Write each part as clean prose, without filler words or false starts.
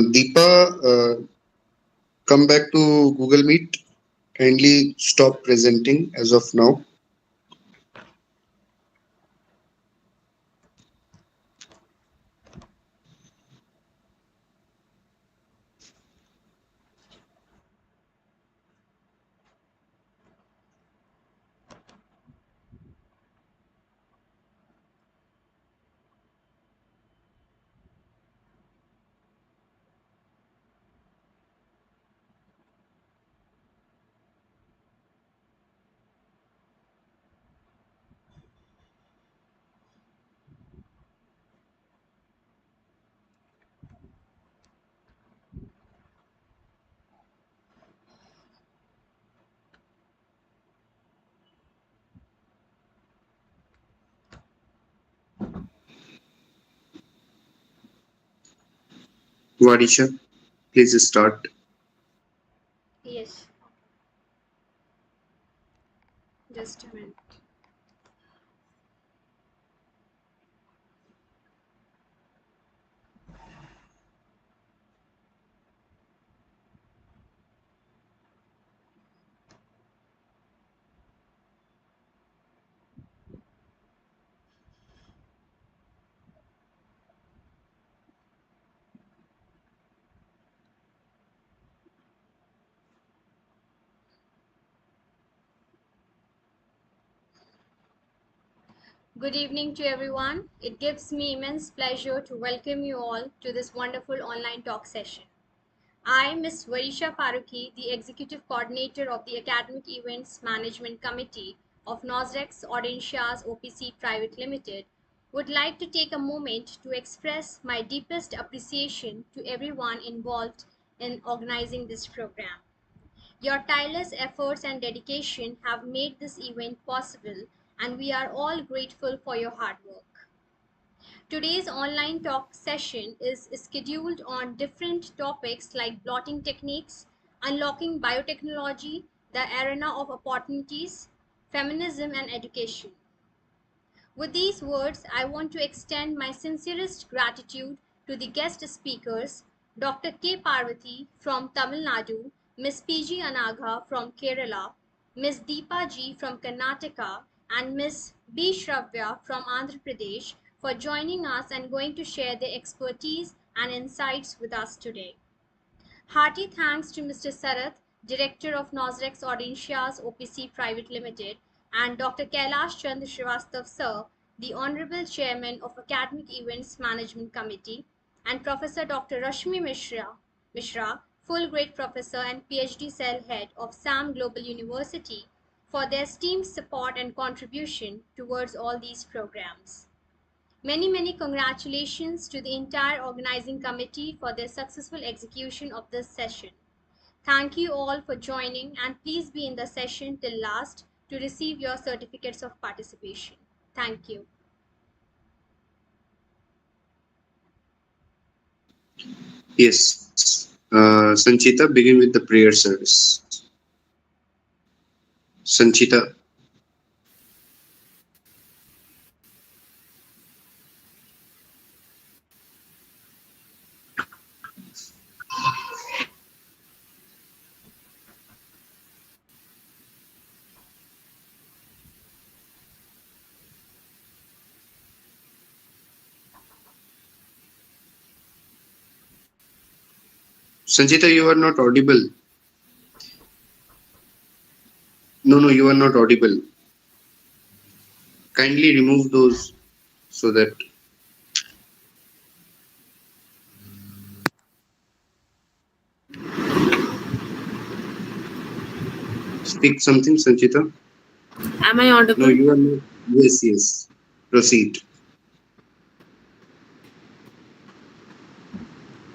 Deepa, come back to Google Meet. Kindly stop presenting as of now. Varisha, please start. Yes, just a minute. Good evening to everyone. It gives me immense pleasure to welcome you all to this wonderful online talk session. I, Ms. Varisha Faruqi, the Executive Coordinator of the Academic Events Management Committee of Nosrex Audentia's OPC Private Limited, would like to take a moment to express my deepest appreciation to everyone involved in organizing this program. Your tireless efforts and dedication have made this event possible, and we are all grateful for your hard work. Today's online talk session is scheduled on different topics like blotting techniques, unlocking biotechnology, the arena of opportunities, feminism, and education. With these words, I want to extend my sincerest gratitude to the guest speakers, Dr. K. Parvati from Tamil Nadu, Ms. PG Anagha from Kerala, Ms. Deepa G from Karnataka, and Ms. B. Shravya from Andhra Pradesh for joining us and going to share their expertise and insights with us today. Hearty thanks to Mr. Sarath, Director of Nosrex Audentia's OPC Private Limited, and Dr. Kailash Chandra Srivastav Sir, the Honorable Chairman of Academic Events Management Committee, and Professor Dr. Rashmi Mishra, Full Grade Professor and PhD Cell Head of SAM Global University, for their esteemed support and contribution towards all these programs. Many congratulations to the entire organizing committee for their successful execution of this session. Thank you all for joining, and please be in the session till last to receive your certificates of participation. Thank you. Yes. Sanchita, begin with the prayer service. Sanchita. Sanchita, you are not audible. No, you are not audible. Kindly remove those so that speak something, Sanchita. Am I No, audible? you are not. Yes. Proceed.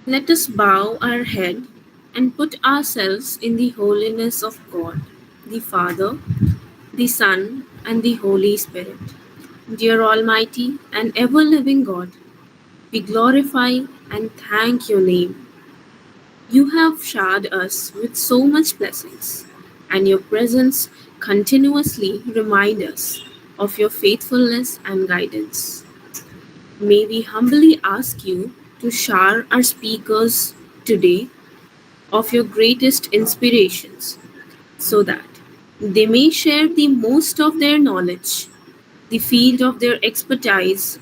Let us bow our head and put ourselves in the holiness of God, the Father, the Son, and the Holy Spirit. Dear Almighty and ever living God, we glorify and thank your name. You have showered us with so much blessings, and your presence continuously remind us of your faithfulness and guidance. May we humbly ask you to shower our speakers today of your greatest inspirations so that they may share the most of their knowledge, the field of their expertise,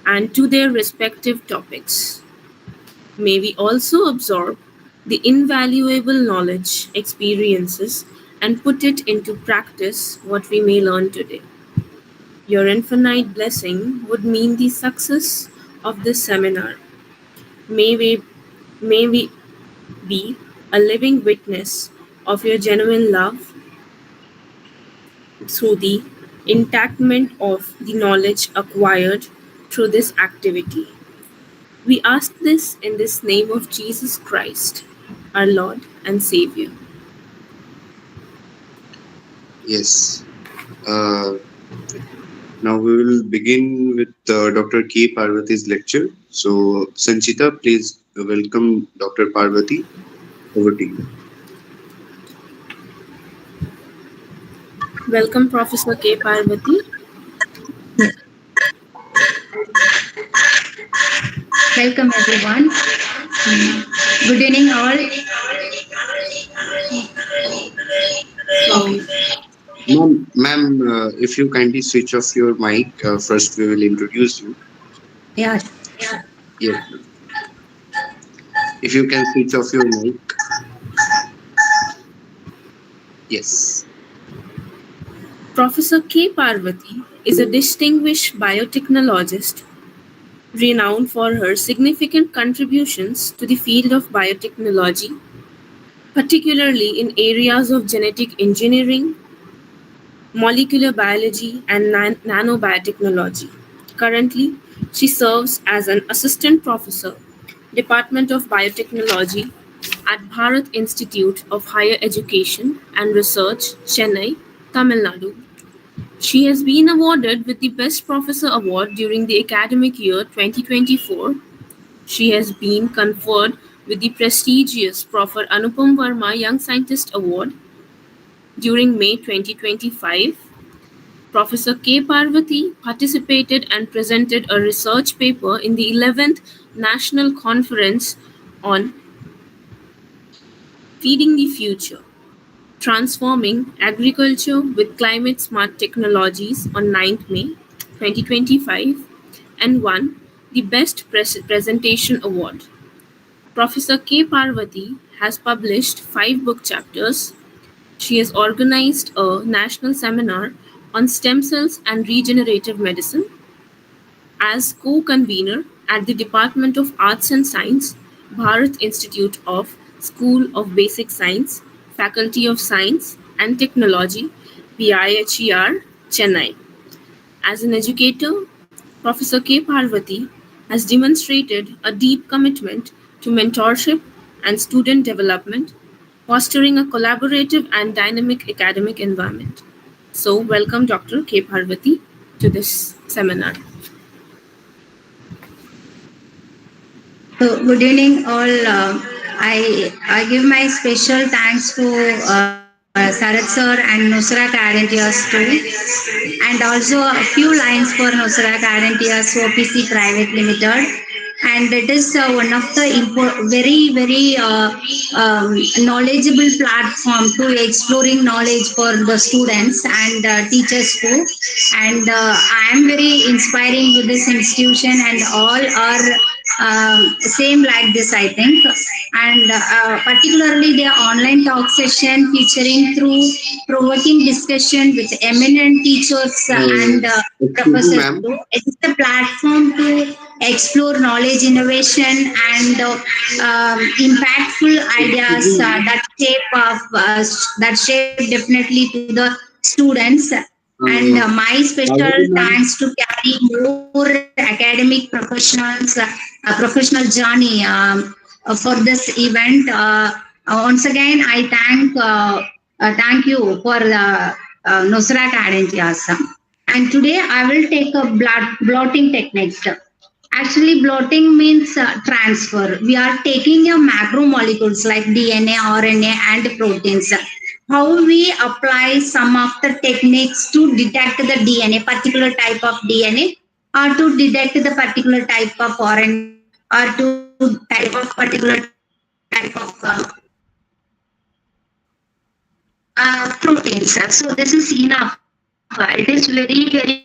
and to their respective topics. May we also absorb the invaluable knowledge, experiences, and put it into practice what we may learn today. Your infinite blessing would mean the success of this seminar. May we be a living witness of your genuine love through the enactment of the knowledge acquired through this activity. We ask this in this name of Jesus Christ, our Lord and Savior. Yes. Uh, Now we will begin with Dr. K. Parvati's lecture. So, Sanchita, please welcome Dr. Parvati. Over to you. Welcome, Professor K. Parvati. Welcome everyone. Good evening all. Ma'am, if you kindly switch off your mic, first we will introduce you. Yeah. Yes. If you can switch off your mic. Yes. Professor K. Parvati is a distinguished biotechnologist renowned for her significant contributions to the field of biotechnology, particularly in areas of genetic engineering, molecular biology, and nanobiotechnology. Currently, she serves as an assistant professor, Department of Biotechnology at Bharat Institute of Higher Education and Research, Chennai, Tamil Nadu. She has been awarded with the Best Professor Award during the academic year 2024. She has been conferred with the prestigious Prof. Anupam Verma Young Scientist Award during May 2025. Professor K. Parvati participated and presented a research paper in the 11th National Conference on Feeding the Future, Transforming Agriculture with Climate Smart Technologies on 9th May 2025 and won the Best Presentation Award. Professor K. Parvati has published 5 book chapters. She has organized a national seminar on stem cells and regenerative medicine. As co-convener at the Department of Arts and Science, Bharat Institute of School of Basic Science, Faculty of Science and Technology, BIHER, Chennai. As an educator, Professor K. Parvati has demonstrated a deep commitment to mentorship and student development, fostering a collaborative and dynamic academic environment. So, welcome Dr. K. Parvati to this seminar. So good evening all. I give my special thanks to Sarat sir and Nusrat Arentias too, and also a few lines for Nusrat Arentias OPC Private Limited. And it is one of the very knowledgeable platform to exploring knowledge for the students and teachers too. And I am very inspiring with this institution, and all are same like this, I think. And particularly the online talk session featuring through provoking discussion with eminent teachers and Excuse me, professors ma'am. too. It is a platform to explore knowledge innovation and impactful ideas that shape definitely to the students. And my special thanks to carry more academic professional journey for this event. Once again, I thank you for Nusrat Arentias. And today I will take a blotting technique. Actually, blotting means transfer. We are taking a macromolecules like DNA, RNA, and proteins. How we apply some of the techniques to detect the DNA, particular type of DNA, or to detect the particular type of RNA, or to type of particular type of protein. type of proteins. So this is enough. It is very, very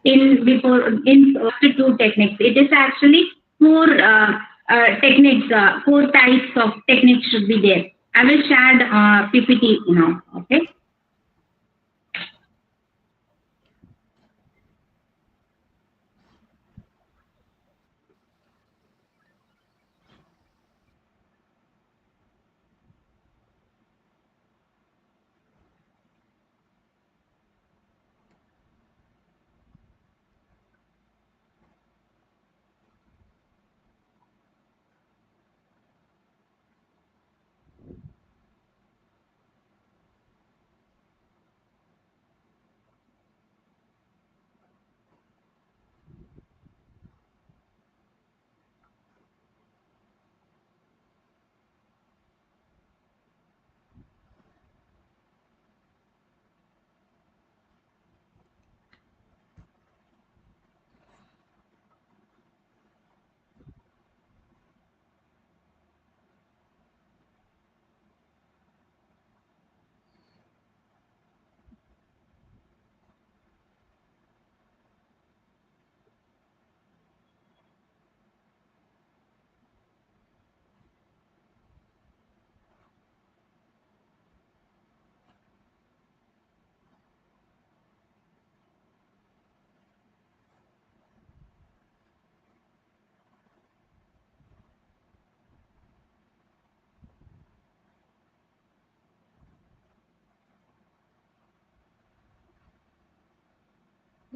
in before in after two techniques. It is actually four techniques, four types of techniques should be there. I will share PPT now. Okay.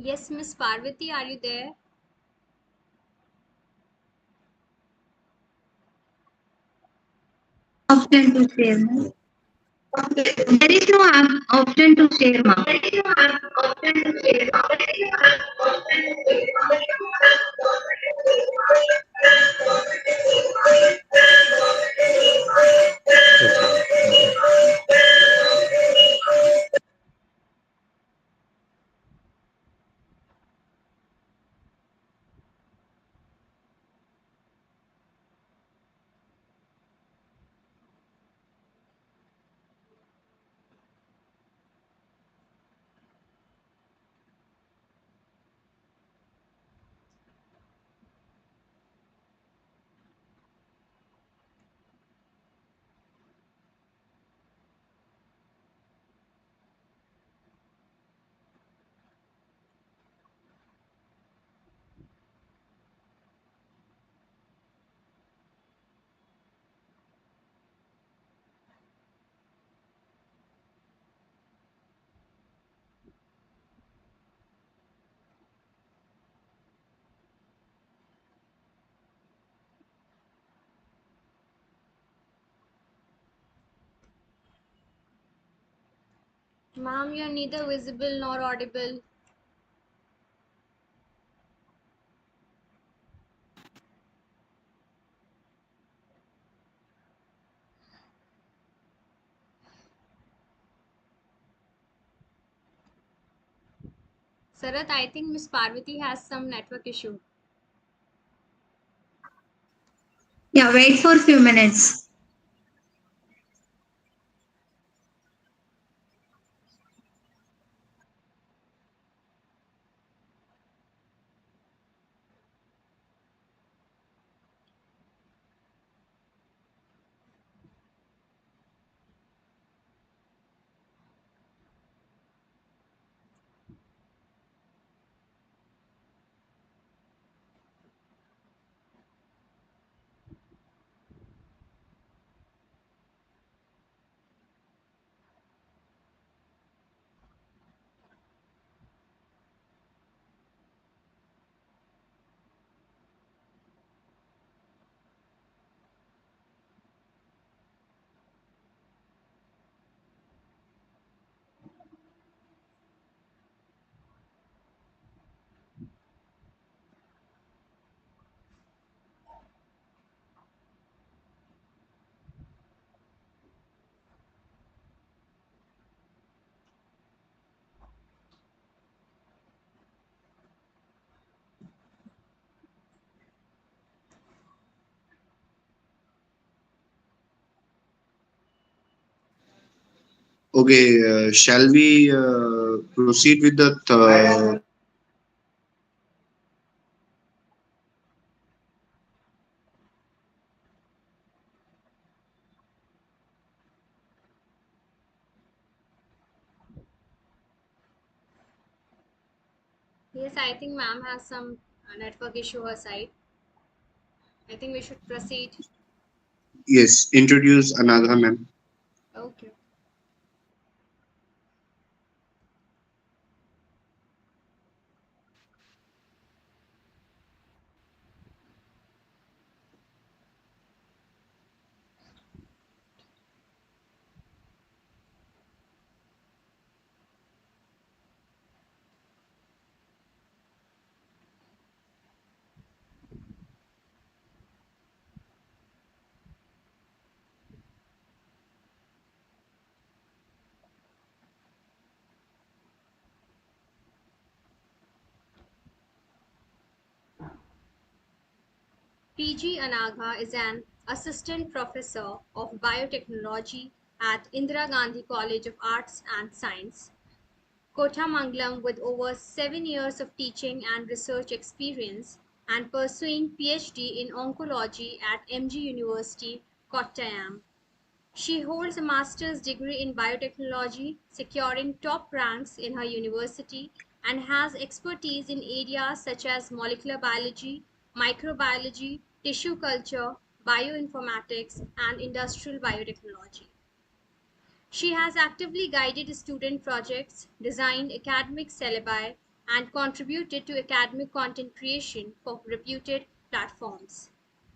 Yes, Miss Parvati, are you there? Option to share. No? There is no option to share. Ma. Ma'am, you're neither visible nor audible. Sarat, I think Miss Parvati has some network issue. Yeah, wait for a few minutes. Okay, shall we proceed with the Yes, I think ma'am has some network issue her side. I think we should proceed. yes, introduce Anagha ma'am. Okay. PG Anagha is an assistant professor of biotechnology at Indira Gandhi College of Arts and Science, Kothamangalam, with over 7 years of teaching and research experience and pursuing PhD in oncology at MG University, Kottayam. She holds a master's degree in biotechnology, securing top ranks in her university, and has expertise in areas such as molecular biology, microbiology, tissue culture, bioinformatics, and industrial biotechnology. She has actively guided student projects, designed academic syllabi, and contributed to academic content creation for reputed platforms.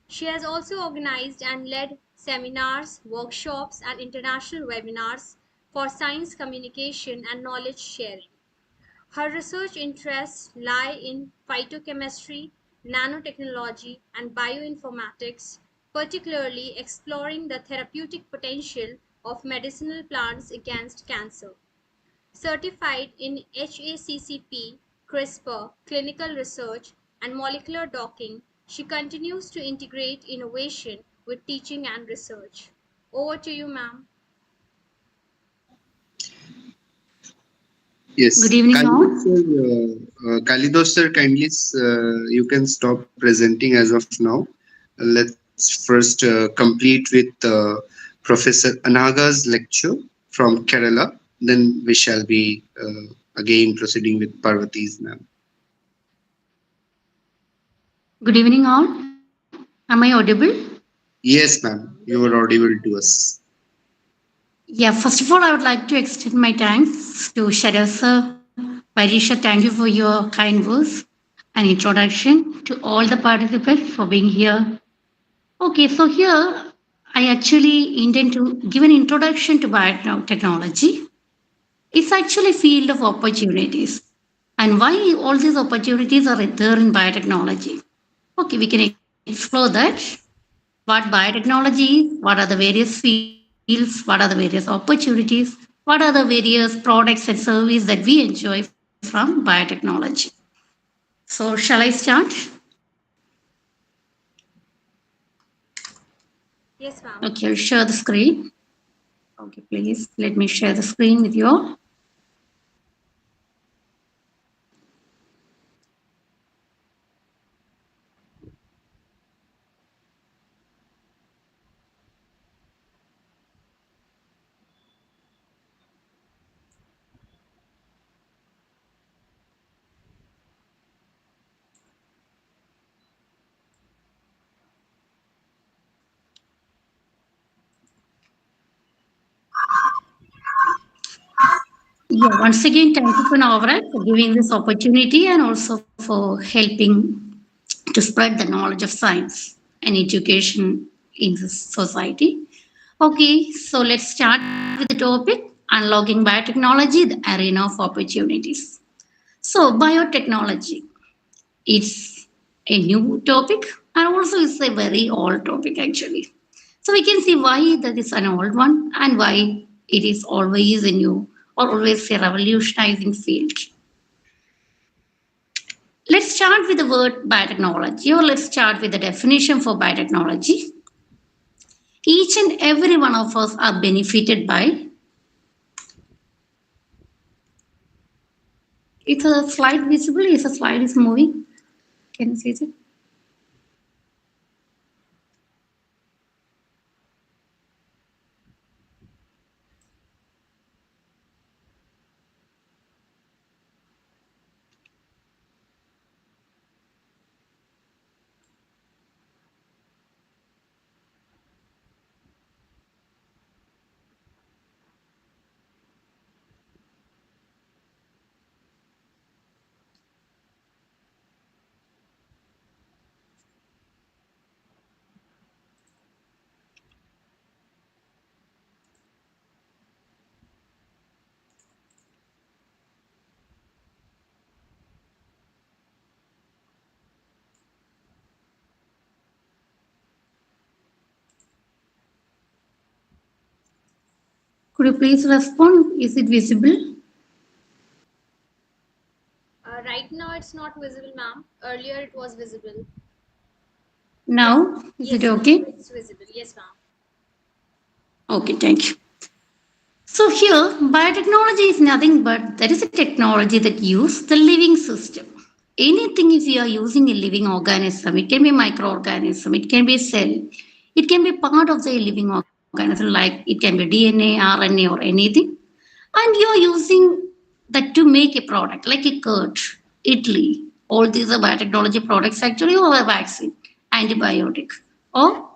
She has also organized and led seminars, workshops, and international webinars for science communication and knowledge sharing. Her research interests lie in phytochemistry, nanotechnology, and bioinformatics, particularly exploring the therapeutic potential of medicinal plants against cancer. Certified in HACCP, CRISPR, clinical research, and molecular docking, she continues to integrate innovation with teaching and research. Over to you, ma'am. Yes, Good evening, all. Kalidos sir, kindly you can stop presenting as of now. Let's first complete with Professor Anaga's lecture from Kerala. Then we shall be again proceeding with Parvati's ma'am. Good evening, all. Am I audible? Yes, ma'am, you are audible to us. Yeah, first of all, I would like to extend my thanks to Shadow sir. Varisha, thank you for your kind words and introduction to all the participants for being here. Okay, so here I actually intend to give an introduction to biotechnology. It's actually a field of opportunities. And why all these opportunities are there in biotechnology? Okay, we can explore that. What biotechnology is, what are the various fields, what are the various opportunities, what are the various products and services that we enjoy from biotechnology. So, shall I start? Yes, ma'am. Okay, I'll share the screen. Okay, please let me share the screen with you all. Yeah, once again, thank you for Navrat for giving this opportunity and also for helping to spread the knowledge of science and education in this society. Okay, so let's start with the topic unlocking biotechnology, the arena of opportunities. So, biotechnology, it's a new topic and also it's a very old topic actually. So, we can see why that is an old one and why it is always a new or always a revolutionizing field. Let's start with the word biotechnology, or let's start with the definition for biotechnology. Each and every one of us are benefited by It's a slide visible. Is a slide is moving? Can you see it? Could you please respond? Is it visible? Right now it's not visible, ma'am. Earlier it was visible. Now, is Yes, it okay? ma'am, it's visible. Yes, ma'am. Okay, thank you. So here, biotechnology is nothing but that is a technology that uses the living system. Anything if you are using a living organism, it can be a microorganism, it can be a cell, it can be part of the living organism, like it can be DNA, RNA, or anything. And you are using that to make a product like a curd, Italy. All these are biotechnology products actually, or a vaccine, antibiotic, or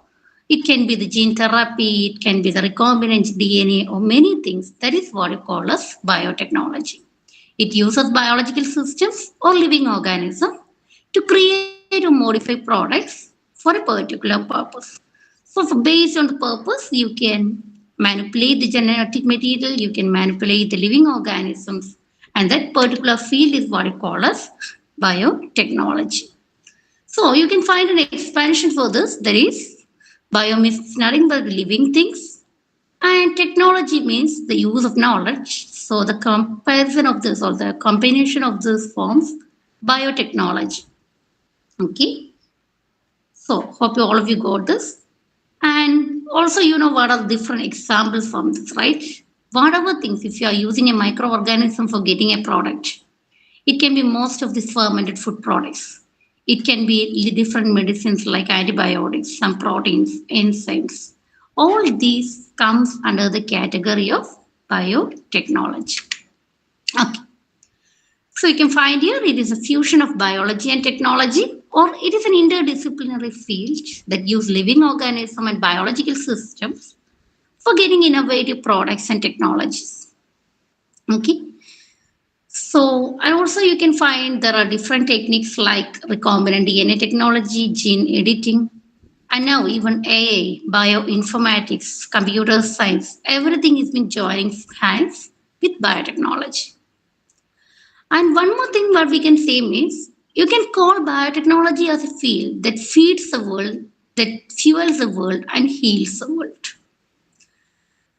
it can be the gene therapy, it can be the recombinant DNA, or many things. That is what you call as biotechnology. It uses biological systems or living organisms to create or modify products for a particular purpose. So, based on the purpose, you can manipulate the genetic material, you can manipulate the living organisms, and that particular field is what you call as biotechnology. So, you can find an expansion for this. That is, bio means nothing but living things, and technology means the use of knowledge. So, the comparison of this or the combination of this forms biotechnology. Okay, so hope you all of you got this. And also, you know what are different examples from this, right? Whatever things, if you are using a microorganism for getting a product, it can be most of these fermented food products. It can be different medicines like antibiotics, some proteins, enzymes. All these comes under the category of biotechnology. Okay. So you can find here it is a fusion of biology and technology, or it is an interdisciplinary field that use living organism and biological systems for getting innovative products and technologies. Okay. So, and also you can find there are different techniques like recombinant DNA technology, gene editing, and now even AI, bioinformatics, computer science, everything is been joining hands with biotechnology. And one more thing what we can say means you can call biotechnology as a field that feeds the world, that fuels the world and heals the world.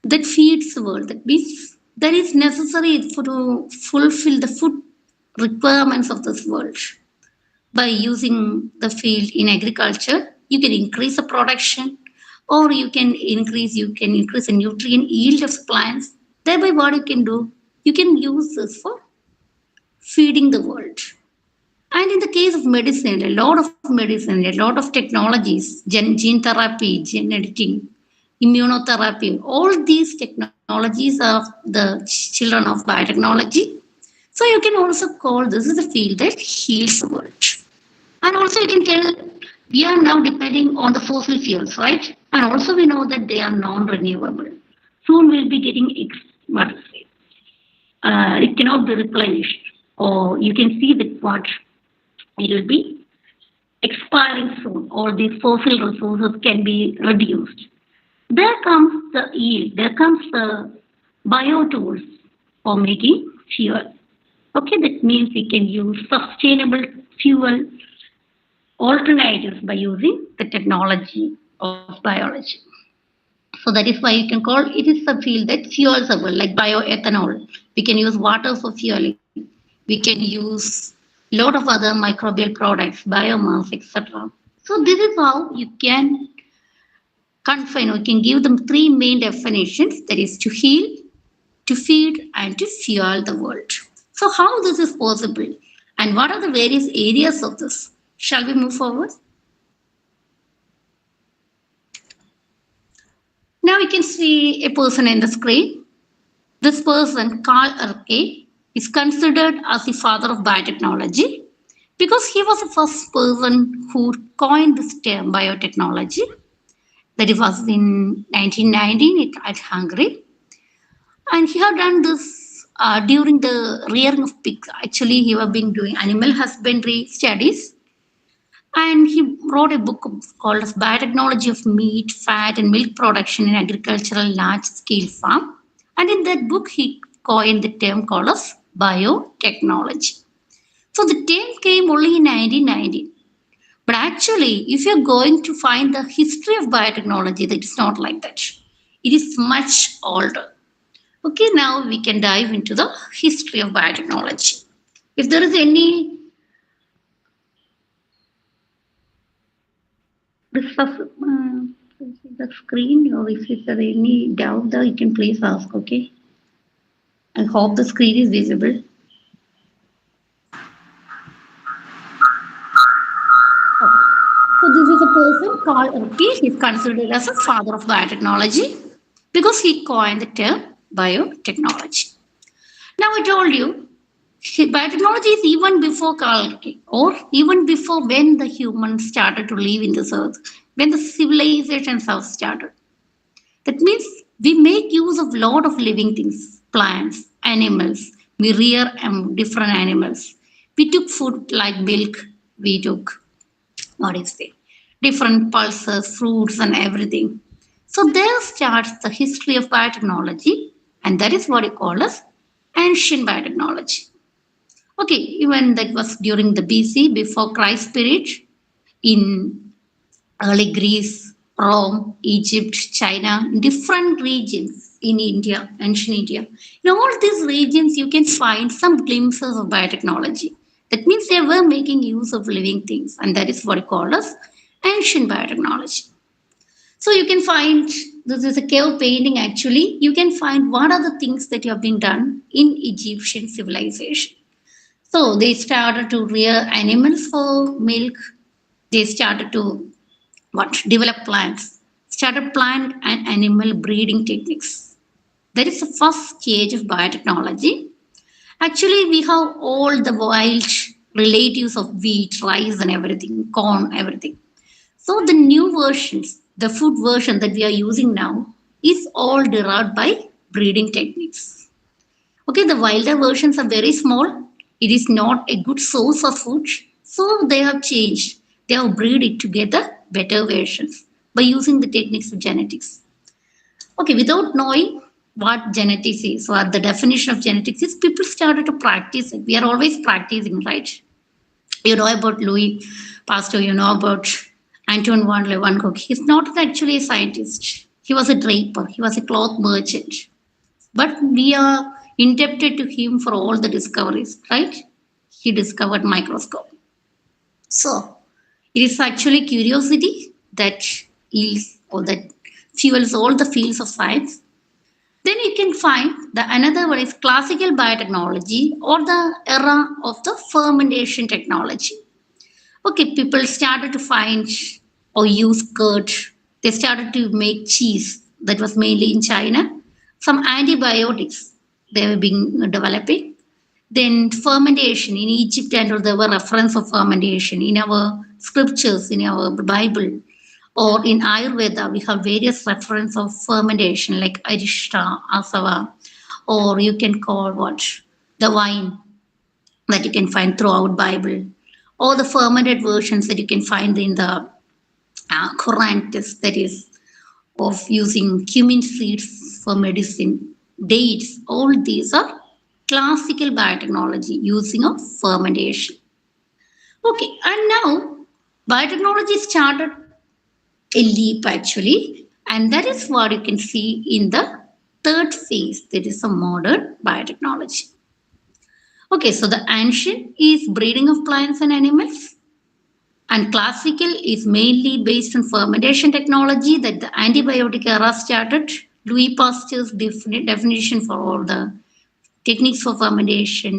That feeds the world. That means that is necessary for to fulfill the food requirements of this world. By using the field in agriculture, you can increase the production, or you can increase the nutrient yield of plants. Thereby, what you can do, you can use this for feeding the world. And in the case of medicine, a lot of technologies, gene therapy, gene editing, immunotherapy, all these technologies are the children of biotechnology. So you can also call this as a field that heals the world. And also you can tell we are now depending on the fossil fuels, right? And also we know that they are non-renewable. Soon we'll be getting it cannot be replenished, or you can see that what it will be expiring soon, or these fossil resources can be reduced. There comes the yield, there comes the biotools for making fuel. Okay, that means we can use sustainable fuel alternatives by using the technology of biology. So that is why you can call it is a field that fuels the world, like bioethanol. We can use water for fueling. We can use lot of other microbial products, biomass, etc. So this is how you can confine, we can give them three main definitions, that is to heal, to feed, and to fuel the world. So how this is possible and what are the various areas of this? Shall we move forward? Now you can see a person in the screen. This person, Carl Erke, is considered as the father of biotechnology because he was the first person who coined this term biotechnology. That it was in 1919 at Hungary. And he had done this during the rearing of pigs. Actually, he was been doing animal husbandry studies. And he wrote a book called as Biotechnology of Meat, Fat and Milk Production in Agricultural Large-Scale Farm. And in that book, he coined the term called as biotechnology. So the term came only in 1990. But actually, if you're going to find the history of biotechnology, that is not like that. It is much older. Okay, now we can dive into the history of biotechnology. If there is any the screen, or if there is any doubt there, you can please ask, okay? I hope the screen is visible. So this is a person called Erke. He is considered as a father of biotechnology because he coined the term biotechnology. Now I told you, biotechnology is even before Carl Erke, or even before when the humans started to live in this earth, when the civilizations have started. That means we make use of lot of living things, plants, animals. We rear different animals. We took food like milk. We took different pulses, fruits and everything. So there starts the history of biotechnology, and that is what you call as ancient biotechnology. Okay, even that was during the BC, before Christ period, in early Greece, Rome, Egypt, China, different regions in India, ancient India. In all these regions, you can find some glimpses of biotechnology. That means they were making use of living things, and that is what we call as ancient biotechnology. So you can find, this is a cave painting actually, you can find what are the things that have been done in Egyptian civilization. So they started to rear animals for milk. They started to develop plants, started plant and animal breeding techniques. That is the first stage of biotechnology. Actually, we have all the wild relatives of wheat, rice, and everything, corn, everything. So the new versions, the food version that we are using now, is all derived by breeding techniques. Okay, the wilder versions are very small. It is not a good source of food. So they have changed. They have bred it together better versions by using the techniques of genetics. Okay, without knowing what genetics is, what the definition of genetics is, people started to practice it. We are always practicing, right? You know about Louis Pasteur, you know about Antoine van Leeuwenhoek. He's not actually a scientist. He was a draper. He was a cloth merchant. But we are indebted to him for all the discoveries, right? He discovered microscope. So it is actually curiosity that is or that fuels all the fields of science. Then you can find the another one is classical biotechnology or the era of the fermentation technology. Okay, people started to find or use curd. They started to make cheese that was mainly in China. Some antibiotics they were being developing. Then fermentation in Egypt, and there were reference of fermentation in our scriptures, in our Bible, or in Ayurveda. We have various reference of fermentation like Arishta, Asava, or you can call the wine that you can find throughout Bible, or the fermented versions that you can find in the Quran, that is of using cumin seeds for medicine, dates. All these are classical biotechnology using of fermentation. Okay, and now biotechnology started a leap actually, and that is what you can see in the third phase, that is a modern biotechnology. Okay, so the ancient is breeding of plants and animals, and classical is mainly based on fermentation technology that the antibiotic era started. Louis Pasteur's definition for all the techniques for fermentation,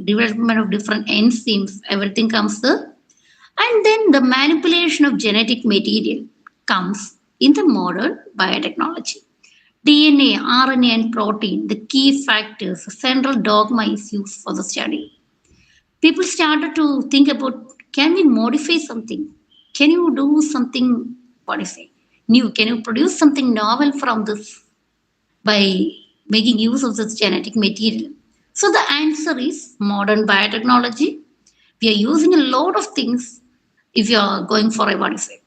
development of different enzymes, everything comes there. And then the manipulation of genetic material comes in the modern biotechnology. DNA, RNA, and protein, the key factors, the central dogma is used for the study. People started to think about, can we modify something? Can you do something, what do you say, new? Can you produce something novel from this by making use of this genetic material? So the answer is modern biotechnology. We are using a lot of things. If you are going for a, what do you say,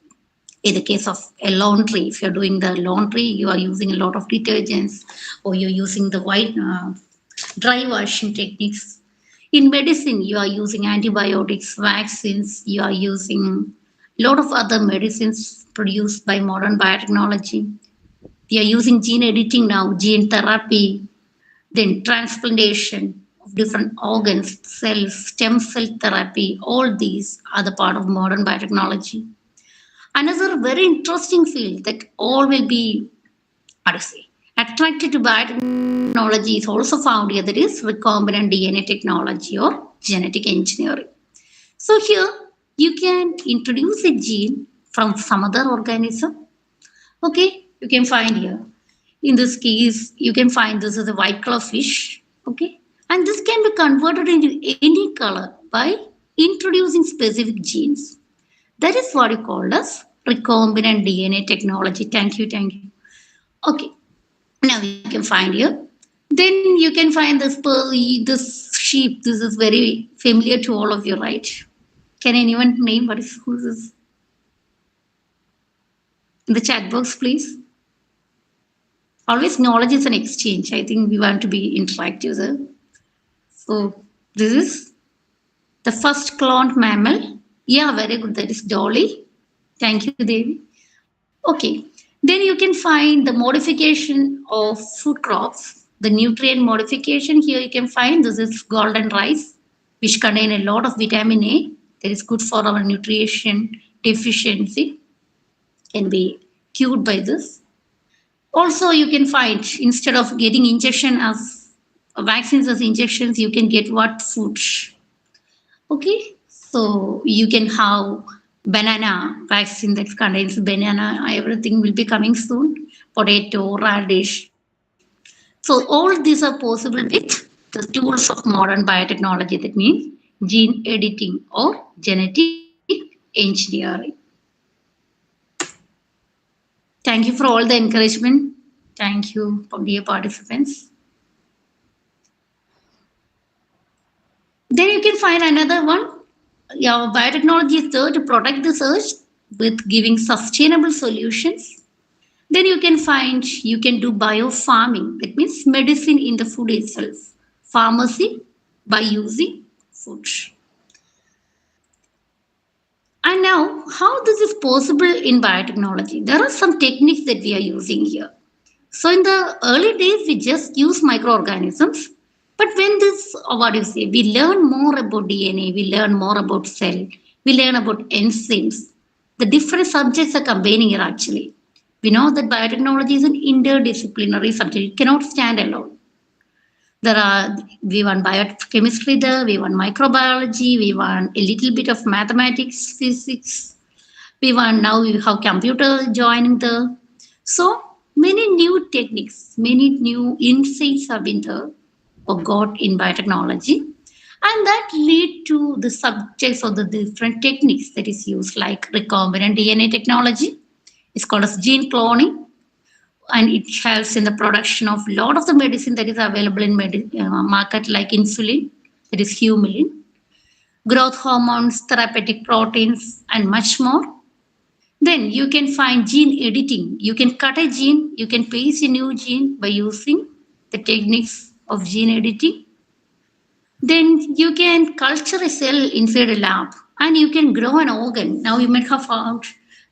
in the case of a laundry, if you're doing the laundry, you are using a lot of detergents, or you're using the white dry washing techniques. In medicine, you are using antibiotics, vaccines, you are using a lot of other medicines produced by modern biotechnology. We are using gene editing now, gene therapy, then transplantation of different organs, cells, stem cell therapy. All these are the part of modern biotechnology. Another very interesting field that all will be, how to say, attracted to biotechnology is also found here, that is recombinant DNA technology or genetic engineering. So here you can introduce a gene from some other organism. Okay, you can find here. In this case, you can find this is a white color fish. Okay, and this can be converted into any color by introducing specific genes. That is what you call as recombinant DNA technology. Thank you, thank you. Okay, now you can find here. Then you can find this sheep. This is very familiar to all of you, right? Can anyone name what is who is this? In the chat box, please. Always knowledge is an exchange. I think we want to be interactive there. So this is the first cloned mammal. Yeah, very good. That is Dolly. Thank you, Devi. Okay. Then you can find the modification of food crops, the nutrient modification. Here you can find this is golden rice, which contain a lot of vitamin A. That is good for our nutrition deficiency. Can be cured by this. Also, you can find instead of getting injection as vaccines as injections, you can get what food. Okay, so you can have banana vaccine that contains banana. Everything will be coming soon. Potato, radish. So all these are possible with the tools of modern biotechnology. That means gene editing or genetic engineering. Thank you for all the encouragement. Thank you, dear participants. Then you can find another one. Yeah, biotechnology is there to protect the earth with giving sustainable solutions. Then you can find you can do biofarming. That means medicine in the food itself. Pharmacy by using food. And now, how this is possible in biotechnology? There are some techniques that we are using here. So in the early days, we just use microorganisms. But when this, or what do you say, we learn more about DNA, we learn more about cell, we learn about enzymes. The different subjects are combining here actually. We know that biotechnology is an interdisciplinary subject. It cannot stand alone. We want biochemistry there, we want microbiology, we want a little bit of mathematics, physics. We have computer joining there. So many new techniques, many new insights have been there or got in biotechnology. And that lead to the subjects or the different techniques that is used, like recombinant DNA technology. It's called as gene cloning. And it helps in the production of a lot of the medicine that is available in market, like insulin, that is Humulin, growth hormones, therapeutic proteins, and much more. Then you can find gene editing. You can cut a gene, you can paste a new gene by using the techniques of gene editing. Then you can culture a cell inside a lab and you can grow an organ. Now you might have found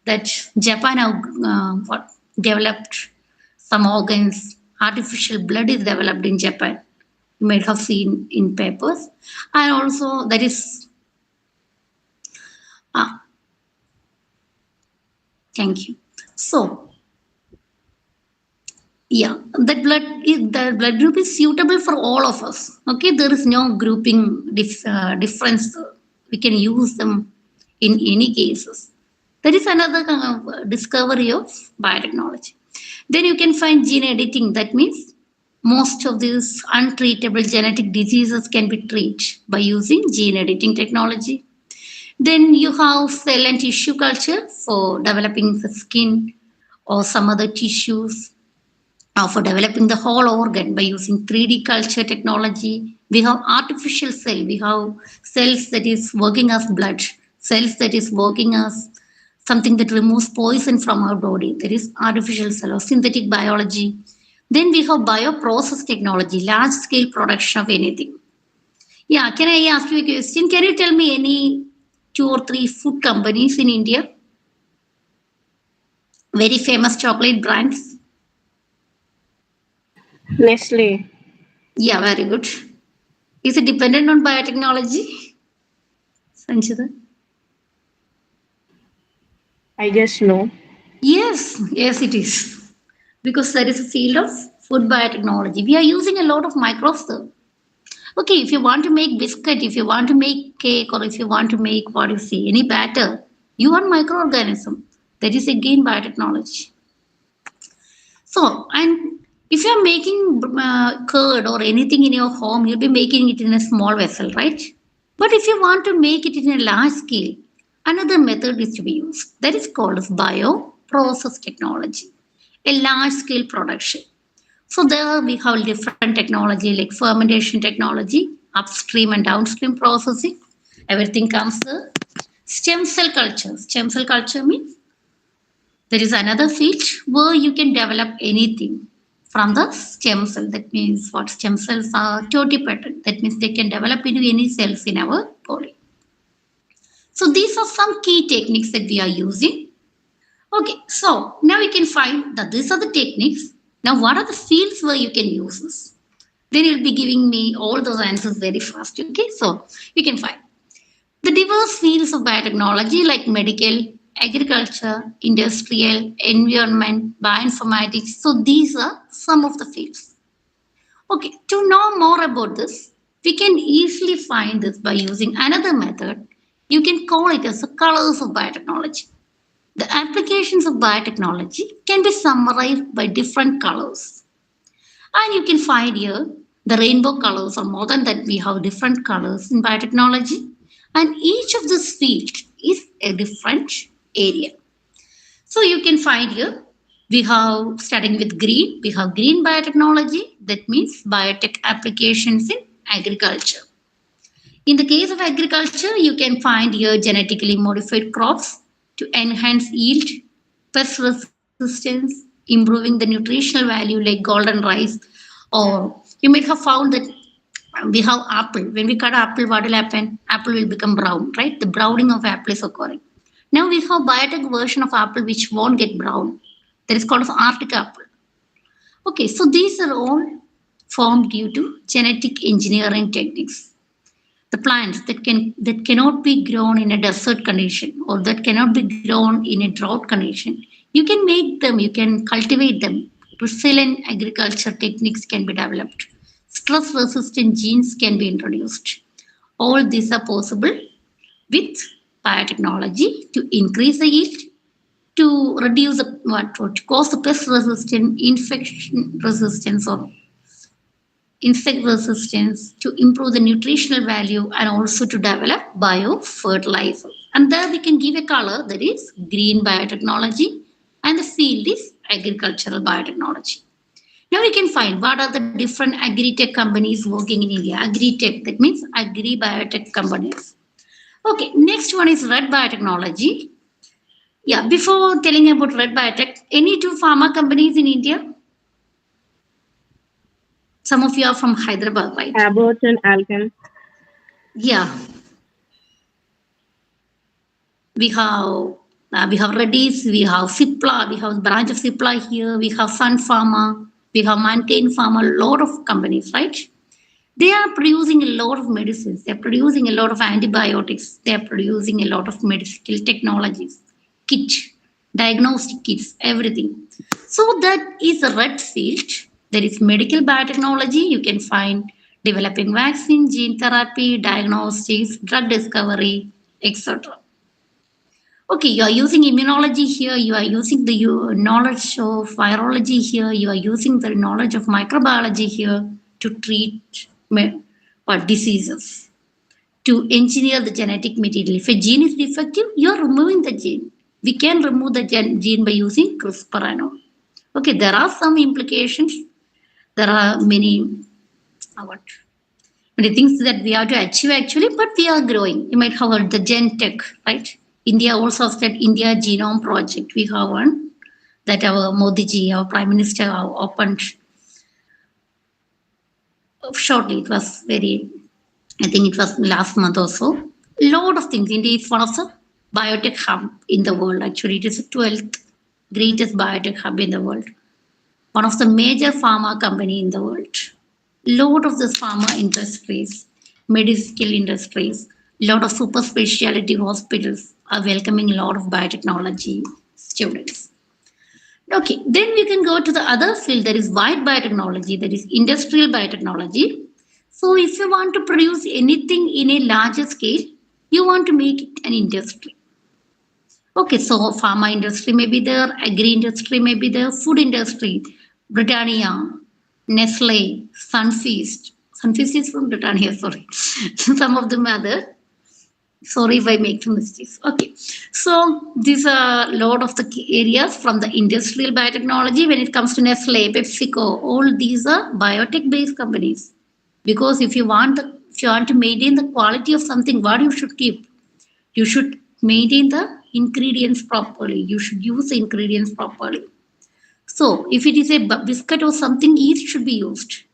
that Japan have developed some organs. Artificial blood is developed in Japan. You might have seen in papers. And also that is, thank you. So Yeah, the blood group is suitable for all of us. Okay, there is no grouping difference. We can use them in any cases. That is another kind of discovery of biotechnology. Then you can find gene editing. That means most of these untreatable genetic diseases can be treated by using gene editing technology. Then you have cell and tissue culture for developing the skin or some other tissues, for developing the whole organ by using 3D culture technology. We have artificial cell. We have cells that is working as blood, cells that is working as something that removes poison from our body. That is artificial cell or synthetic biology. Then we have bioprocess technology, large scale production of anything. Yeah, can I ask you a question? Can you tell me any 2 or 3 food companies in India? Very famous chocolate brands. Nestle. Yeah, very good. Is it dependent on biotechnology, Sanchita? I guess no. Yes, it is. Because there is a field of food biotechnology. We are using a lot of microbes there. Okay, if you want to make biscuit, if you want to make cake, or if you want to make what you see, any batter, you want microorganism. That is again biotechnology. So, and if you're making curd or anything in your home, you'll be making it in a small vessel, right? But if you want to make it in a large scale, another method is to be used. That is called as bioprocess technology, a large scale production. So there we have different technology like fermentation technology, upstream and downstream processing. Everything comes there. Stem cell culture. Stem cell culture means there is another field where you can develop anything from the stem cell. That means what stem cells are totipotent. That means they can develop into any cells in our body. So these are some key techniques that we are using. Okay, so now we can find that these are the techniques. Now what are the fields where you can use this? Then you'll be giving me all those answers very fast. Okay, so you can find the diverse fields of biotechnology like medical, agriculture, industrial, environment, bioinformatics. So these are some of the fields. Okay, to know more about this, we can easily find this by using another method. You can call it as the colors of biotechnology. The applications of biotechnology can be summarized by different colors. And you can find here the rainbow colors, or more than that, we have different colors in biotechnology. And each of this field is a different area. So you can find here, we have starting with green, we have green biotechnology, that means biotech applications in agriculture. In the case of agriculture, you can find here genetically modified crops to enhance yield, pest resistance, improving the nutritional value like golden rice. Or you might have found that we have apple. When we cut apple, what will happen? Apple will become brown, right? The browning of apple is occurring. Now we have biotech version of apple which won't get brown. That is called as Arctic apple. Okay, so these are all formed due to genetic engineering techniques. The plants that cannot be grown in a desert condition or that cannot be grown in a drought condition, you can make them, you can cultivate them. Resilient agriculture techniques can be developed. Stress resistant genes can be introduced. All these are possible with biotechnology to increase the yield, to reduce to cause the pest resistant, infection resistance, or insect resistance, to improve the nutritional value, and also to develop biofertilizer. And there we can give a color, that is green biotechnology, and the field is agricultural biotechnology. Now we can find what are the different agri-tech companies working in India. Agri-tech, that means agri-biotech companies. Okay, next one is red biotechnology. Yeah, before telling about red biotech, any 2 pharma companies in India? Some of you are from Hyderabad, right? Abbott and Alchem. Yeah. We have Reddy's, we have Cipla, we have branch of Cipla here, we have Sun Pharma, we have Maintain Pharma, a lot of companies, right? They are producing a lot of medicines, they're producing a lot of antibiotics, they're producing a lot of medical technologies, kit, diagnostic kits, everything. So that is a red field. There is medical biotechnology. You can find developing vaccine, gene therapy, diagnostics, drug discovery, etc. Okay, you are using immunology here, you are using the knowledge of virology here, you are using the knowledge of microbiology here to treat diseases, to engineer the genetic material. If a gene is defective, you are removing the gene. We can remove the gene by using CRISPR and all. Okay, there are some implications. There are many things that we have to achieve actually, but we are growing. You might have heard the Gen Tech, right? India also said India Genome Project. We have one that our Modi ji, our Prime Minister, have opened shortly. It was I think it was last month or so. A lot of things. India is one of the biotech hub in the world. Actually, it is the 12th greatest biotech hub in the world. One of the major pharma company in the world. Lot of this pharma industries, medical industries, lot of super specialty hospitals are welcoming a lot of biotechnology students. Okay, then we can go to the other field. There is wide biotechnology, there is industrial biotechnology. So if you want to produce anything in a larger scale, you want to make it an industry. Okay, so pharma industry may be there, agri industry may be there, food industry, Britannia, Nestle, Sunfeast. Sunfeast is from Britannia, sorry. Some of them are there. Sorry if I make some mistakes. Okay, so these are a lot of the areas from the industrial biotechnology. When it comes to Nestle, PepsiCo, all these are biotech-based companies. Because if you want to maintain the quality of something, what you should keep? You should maintain the ingredients properly. You should use the ingredients properly. So if it is a biscuit or something, yeast should be used.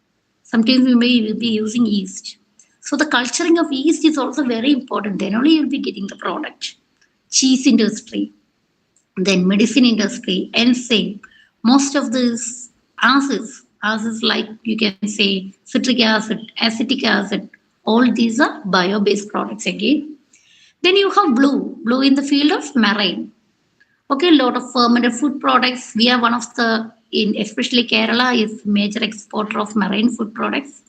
Sometimes we may be using yeast. So the culturing of yeast is also very important. Then only you'll be getting the product. Cheese industry, then medicine industry, and same. Most of these acids like you can say citric acid, acetic acid, all these are bio-based products again. Then you have blue in the field of marine. Okay, a lot of fermented food products. We are one of the, especially Kerala is major exporter of marine food products.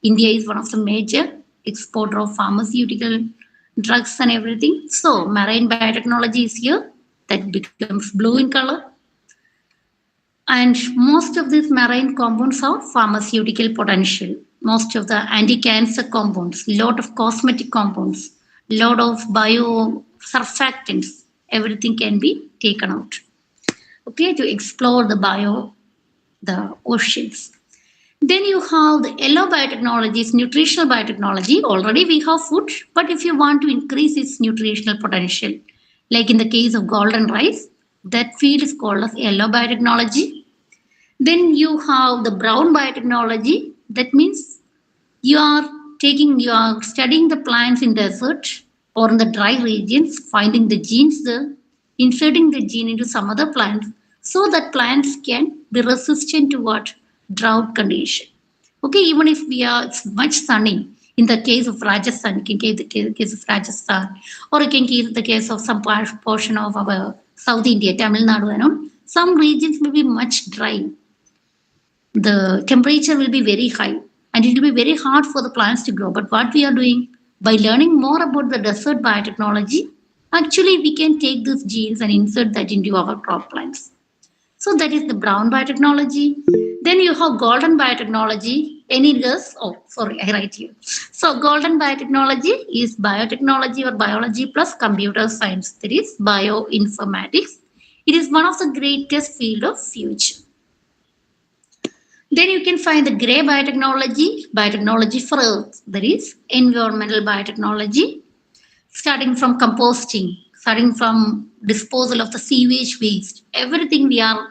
India is one of the major exporter of pharmaceutical drugs and everything. So marine biotechnology is here. That becomes blue in color. And most of these marine compounds have pharmaceutical potential. Most of the anti-cancer compounds, lot of cosmetic compounds, lot of biosurfactants, everything can be taken out. Okay, to explore the oceans. Then you have the yellow biotechnologies, nutritional biotechnology. Already we have food, but if you want to increase its nutritional potential, like in the case of golden rice, that field is called as yellow biotechnology. Then you have the brown biotechnology. That means you are studying the plants in desert or in the dry regions, finding the genes there, inserting the gene into some other plants so that plants can be resistant to what? Drought condition. Okay, even if it's much sunny, in the case of Rajasthan, you can take the case of Rajasthan, or you can take the case of some portion of our South India, Tamil Nadu and all. Some regions will be much dry. The temperature will be very high and it will be very hard for the plants to grow. But what we are doing, by learning more about the desert biotechnology, actually we can take these genes and insert that into our crop plants. So that is the brown biotechnology. Then you have golden biotechnology. Any guess? Oh, sorry, I write here. So golden biotechnology is biotechnology or biology plus computer science. That is bioinformatics. It is one of the greatest field of future. Then you can find the gray biotechnology for earth. That is environmental biotechnology, starting from composting, starting from disposal of the sewage waste. Everything we are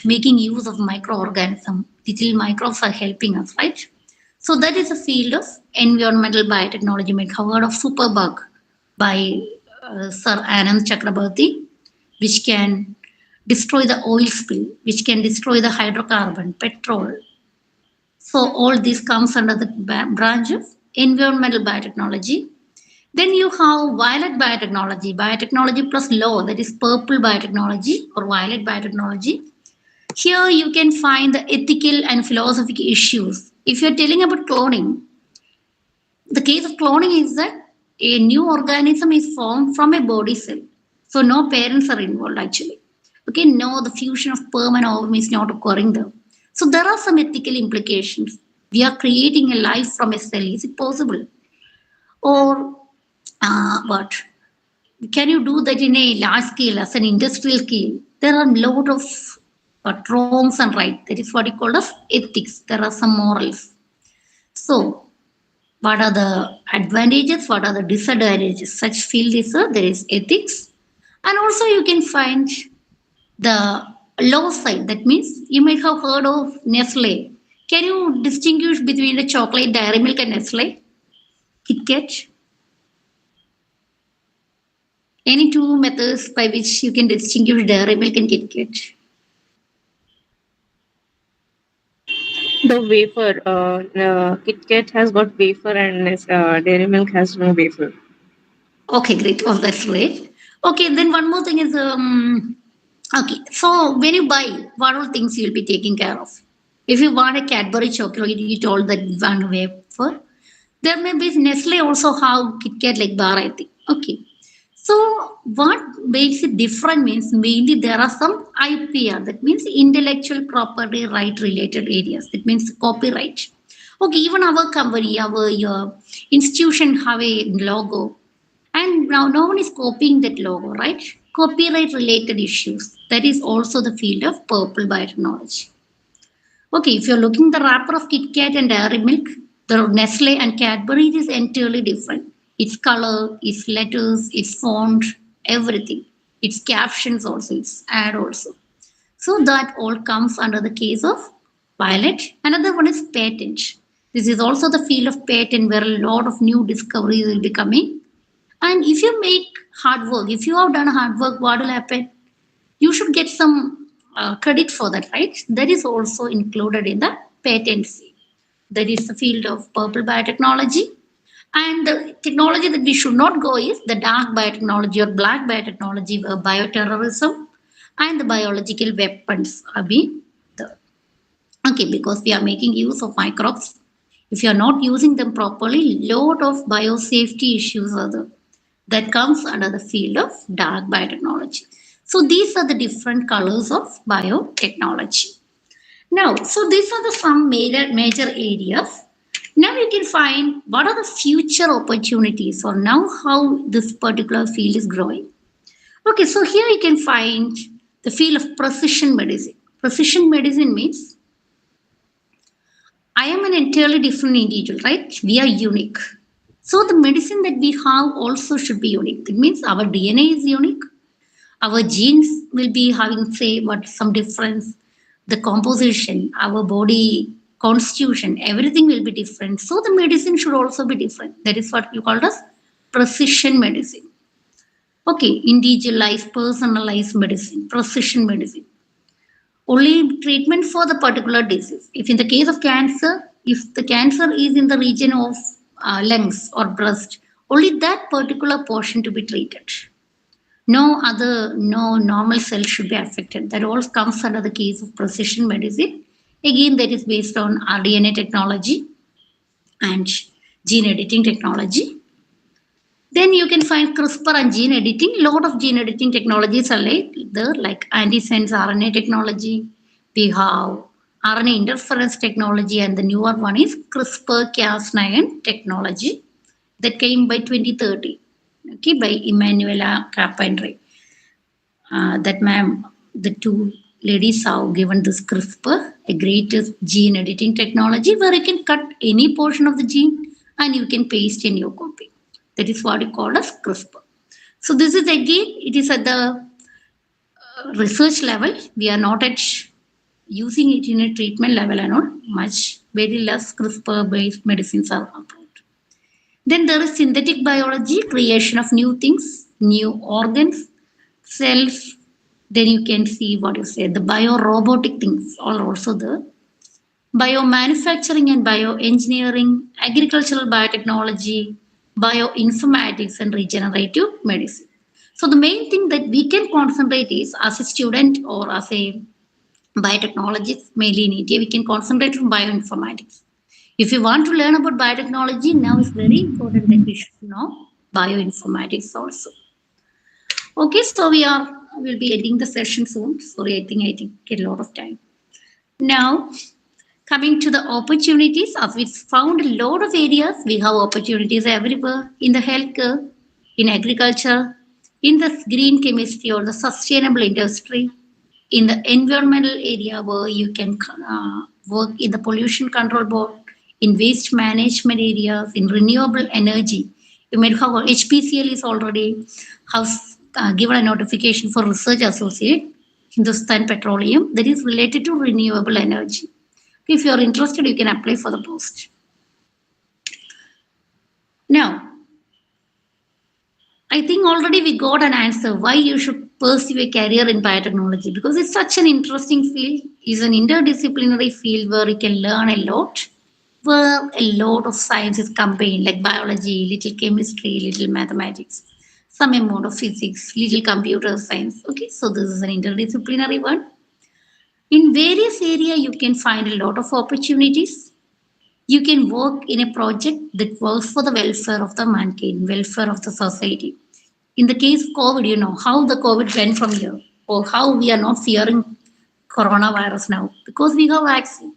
making use of microorganisms. Little microbes are helping us, right? So that is a field of environmental biotechnology. You might have heard of Superbug by Sir Anand Chakrabarty, which can destroy the oil spill, which can destroy the hydrocarbon, petrol. So all this comes under the branch of environmental biotechnology. Then you have violet biotechnology plus law, that is purple biotechnology or violet biotechnology. Here you can find the ethical and philosophical issues. If you're telling about cloning, the case of cloning is that a new organism is formed from a body cell. So no parents are involved actually. Okay, no, the fusion of sperm and ovum is not occurring there. So there are some ethical implications. We are creating a life from a cell. Is it possible? Or what? Can you do that in a large scale as an industrial scale? There are a lot of wrongs and rights. That is what you call as ethics. There are some morals. So what are the advantages? What are the disadvantages? Such field is there is ethics, and also you can find the law side. That means you might have heard of Nestle. Can you distinguish between the chocolate Dairy Milk and Nestle? Kit Kat? Any two methods by which you can distinguish Dairy Milk and Kit Kat? The wafer, Kit Kat has got wafer and Dairy Milk has no wafer. Okay, great. Oh, that's great. Okay, then one more thing is, okay, so when you buy, what all things you'll be taking care of? If you want a Cadbury chocolate, you told that one wafer. There may be Nestle also have Kit Kat like bar, I think. Okay. So what makes it different means mainly there are some IPR, that means intellectual property right related areas. That means copyright. Okay, even our company, our institution have a logo, and now no one is copying that logo, right? Copyright related issues. That is also the field of purple biotechnology. Okay, if you're looking the wrapper of Kit Kat and Dairy Milk, the Nestle and Cadbury, it is entirely different. Its color, its letters, its font, everything. Its captions also, its ad also. So that all comes under the case of violet. Another one is patent. This is also the field of patent where a lot of new discoveries will be coming. And if you make hard work, if you have done hard work, what will happen? You should get some credit for that, right? That is also included in the patency. That is the field of purple biotechnology. And the technology that we should not go is the dark biotechnology or black biotechnology, where bioterrorism and the biological weapons are being there. Okay, because we are making use of microbes. If you are not using them properly, lot of biosafety issues are there. That comes under the field of dark biotechnology. So these are the different colors of biotechnology. Now, so these are the some major areas. Now you can find what are the future opportunities or now how this particular field is growing. Okay, so here you can find the field of precision medicine. Precision medicine means I am an entirely different individual, right? We are unique. So the medicine that we have also should be unique. It means our DNA is unique. Our genes will be having, say, what some difference. The composition, our body constitution, everything will be different. So the medicine should also be different. That is what you call as precision medicine. Okay, individualized, personalized medicine, precision medicine. Only treatment for the particular disease. If in the case of cancer, if the cancer is in the region of lungs or breast, only that particular portion to be treated. No normal cell should be affected. That all comes under the case of precision medicine. Again, that is based on RNA technology and gene editing technology. Then you can find CRISPR and gene editing. A lot of gene editing technologies are there, like antisense RNA technology. We have RNA interference technology, and the newer one is CRISPR-Cas9 technology that came by 2030. Okay, by Emanuela Carpenter. That ma'am, the two ladies have given this CRISPR, a greatest gene editing technology where you can cut any portion of the gene and you can paste in your copy. That is what you call as CRISPR. So this is again, it is at the research level. We are not at using it in a treatment level and all. Much, very less CRISPR-based medicines are approved. Then there is synthetic biology, creation of new things, new organs, cells. Then you can see what you say, the bio-robotic things are also there. Biomanufacturing and bioengineering, agricultural biotechnology, bioinformatics, and regenerative medicine. So the main thing that we can concentrate is, as a student or as a biotechnologist, mainly in India, we can concentrate on bioinformatics. If you want to learn about biotechnology, now it's very important that we should know bioinformatics also. Okay, so we'll be ending the session soon. Sorry, I think get a lot of time. Now, coming to the opportunities, as we found a lot of areas, we have opportunities everywhere in the healthcare, in agriculture, in the green chemistry or the sustainable industry, in the environmental area where you can work in the pollution control board, in waste management areas, in renewable energy. You may have HPCL is already has given a notification for research associate, Hindustan Petroleum, that is related to renewable energy. If you are interested, you can apply for the post. Now, I think already we got an answer why you should pursue a career in biotechnology, because it's such an interesting field. It's an interdisciplinary field where you can learn a lot, where a lot of science is combined, like biology, little chemistry, little mathematics, some amount of physics, little computer science. Okay, so this is an interdisciplinary one. In various areas, you can find a lot of opportunities. You can work in a project that works for the welfare of the mankind, welfare of the society. In the case of COVID, you know how the COVID went from here, or how we are not fearing coronavirus now, because we have vaccine.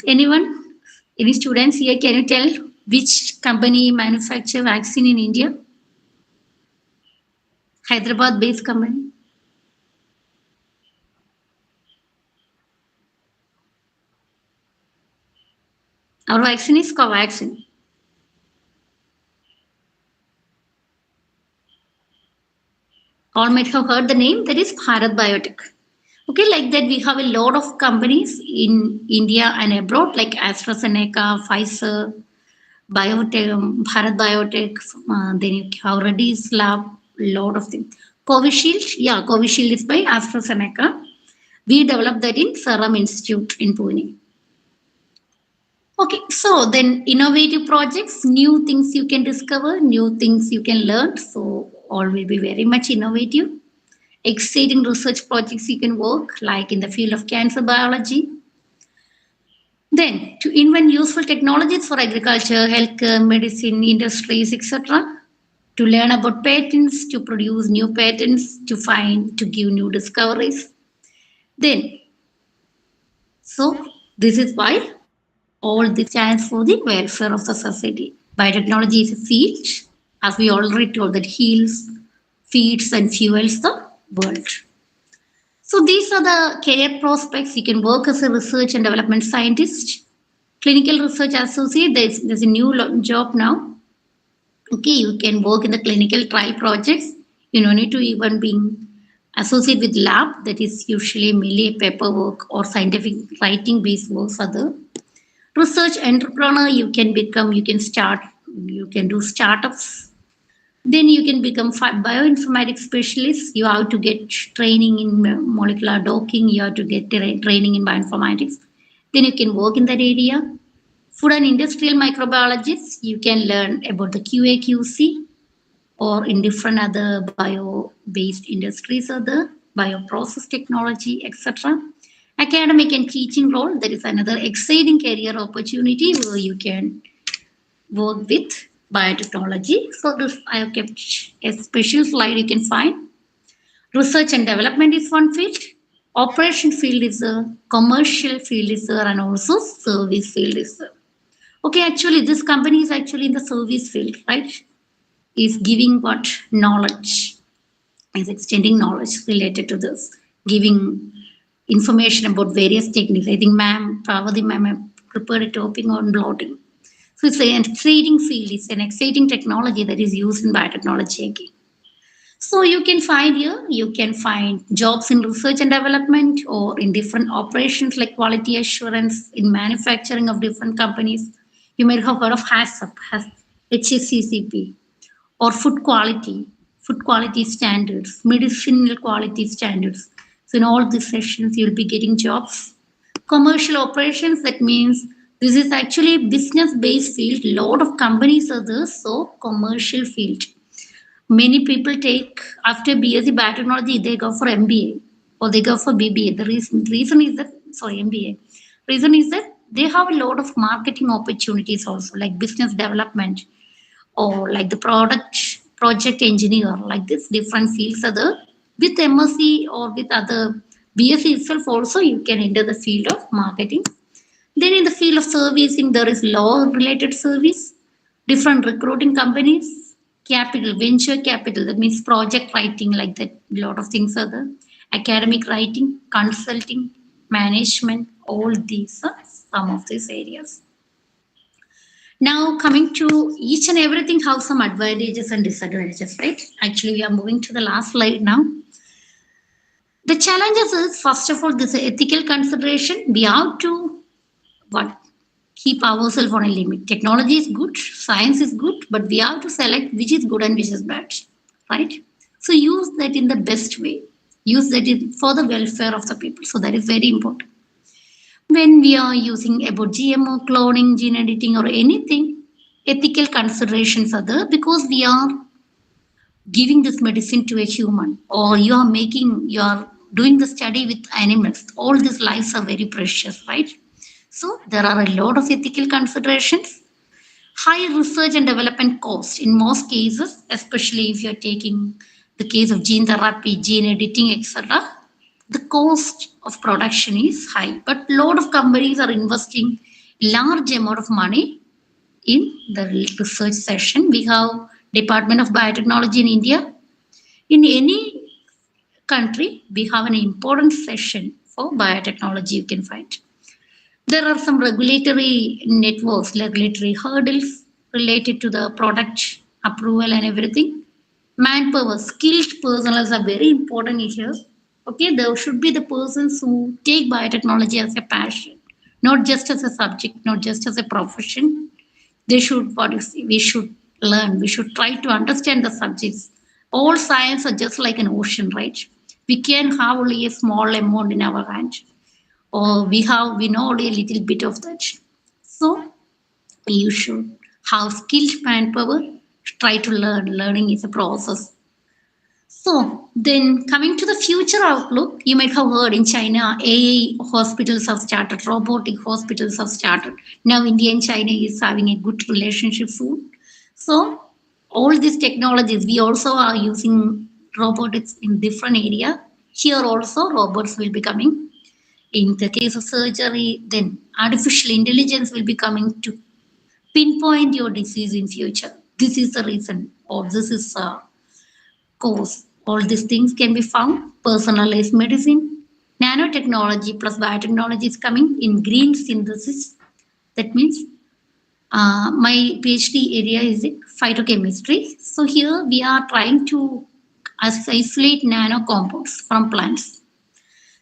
Anyone? Any students here? Can you tell which company manufacture vaccine in India? Hyderabad-based company. Our vaccine is Covaxin. All might have heard the name, that is Bharat Biotech. Okay, like that we have a lot of companies in India and abroad, like AstraZeneca, Pfizer, Biotech, Bharat Biotech, then you have Reddy's Lab, a lot of things. Covishield, yeah, Covishield is by AstraZeneca. We developed that in Serum Institute in Pune. Okay, so then innovative projects, new things you can discover, new things you can learn. So all will be very much innovative. Exciting research projects you can work, like in the field of cancer biology. Then to invent useful technologies for agriculture, healthcare, medicine, industries, etc. To learn about patents, to produce new patents, to give new discoveries. Then, so this is why all this stands for the welfare of the society. Biotechnology is a field, as we already told, that heals, feeds, and fuels the world. So these are the career prospects. You can work as a research and development scientist, clinical research associate. There's a new job now. Okay, you can work in the clinical trial projects. You don't need to even be associated with lab. That is usually mainly paperwork or scientific writing based work for the research entrepreneur. You can do startups. Then you can become bioinformatics specialist. You have to get training in molecular docking. You have to get training in bioinformatics. Then you can work in that area. Food and industrial microbiologists, you can learn about the QA/QC, or in different other bio-based industries, or the bioprocess technology, etc. Academic and teaching role, that is another exciting career opportunity where you can work with biotechnology. So this I have kept a special slide you can find. Research and development is one field. Operation field is a commercial field is there, and also service field is there. Okay, actually this company is actually in the service field, right? Is giving what knowledge, is extending knowledge related to this, giving information about various techniques. I think Pravati ma'am prepared a topic on blotting. So it's an exciting field, it's an exciting technology that is used in biotechnology again. So you can find jobs in research and development, or in different operations like quality assurance, in manufacturing of different companies. You may have heard of HACCP, HACCP, or food quality standards, medicinal quality standards. So in all these sessions, you'll be getting jobs. Commercial operations, that means This is actually a business-based field. Lot of companies are there, so commercial field. Many people take after BSc Biotechnology, they go for MBA or they go for BBA. The reason is that MBA. Reason is that they have a lot of marketing opportunities also, like business development or like the project engineer, like this different fields are there. With MSc or with other BSc itself also, you can enter the field of marketing. Then in the field of servicing, there is law related service, different recruiting companies, capital, venture capital, that means project writing, like that, a lot of things are there. Academic writing, consulting, management, all these are some of these areas. Now coming to each and everything have some advantages and disadvantages, right? Actually, we are moving to the last slide now. The challenges is, first of all, this ethical consideration. We have to keep ourselves on a limit. Technology is good, science is good, but we have to select which is good and which is bad, right? So use that in the best way. Use that for the welfare of the people. So that is very important. When we are using about GMO, cloning, gene editing, or anything, ethical considerations are there because we are giving this medicine to a human, or you are doing the study with animals. All these lives are very precious, right? So there are a lot of ethical considerations. High research and development cost in most cases, especially if you're taking the case of gene therapy, gene editing, etc. The cost of production is high, but a lot of companies are investing large amount of money in the research session. We have Department of Biotechnology in India. In any country, we have an important session for biotechnology you can find. There are some regulatory networks, regulatory hurdles related to the product approval and everything. Manpower, skilled personnel are very important here. Okay, there should be the persons who take biotechnology as a passion, not just as a subject, not just as a profession. We should learn, we should try to understand the subjects. All science are just like an ocean, right? We can have only a small amount in our hand, or we know only a little bit of that. So you should have skilled manpower. Try to learn. Learning is a process. So then coming to the future outlook, you might have heard in China, AI hospitals have started, robotic hospitals have started. Now India and China is having a good relationship soon. So all these technologies, we also are using robotics in different area. Here also robots will be coming. In the case of surgery, then artificial intelligence will be coming to pinpoint your disease in future. This is the reason, or this is a cause. All these things can be found. Personalized medicine, nanotechnology plus biotechnology is coming in green synthesis. That means my PhD area is in phytochemistry. So here we are trying to isolate nano compounds from plants.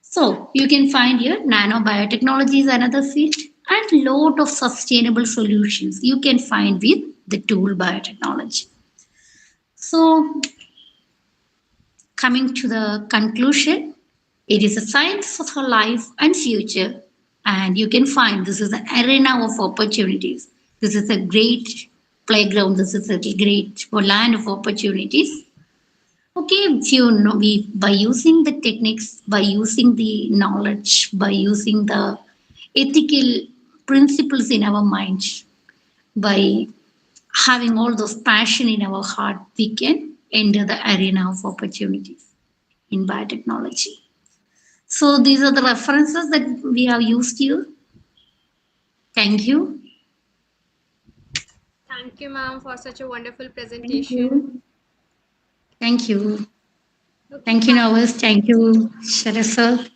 So you can find here nanobiotechnology is another field, and lot of sustainable solutions you can find with the tool biotechnology. So coming to the conclusion, it is a science of our life and future, and you can find this is an arena of opportunities. This is a great playground. This is a great land of opportunities. Okay, if you know, by using the techniques, by using the knowledge, by using the ethical principles in our mind, by having all those passion in our heart, we can enter the arena of opportunities in biotechnology. So these are the references that we have used here. Thank you. Thank you, ma'am, for such a wonderful presentation. Thank you. Okay, Thank you, Nawaz. Thank you, Sharif sir.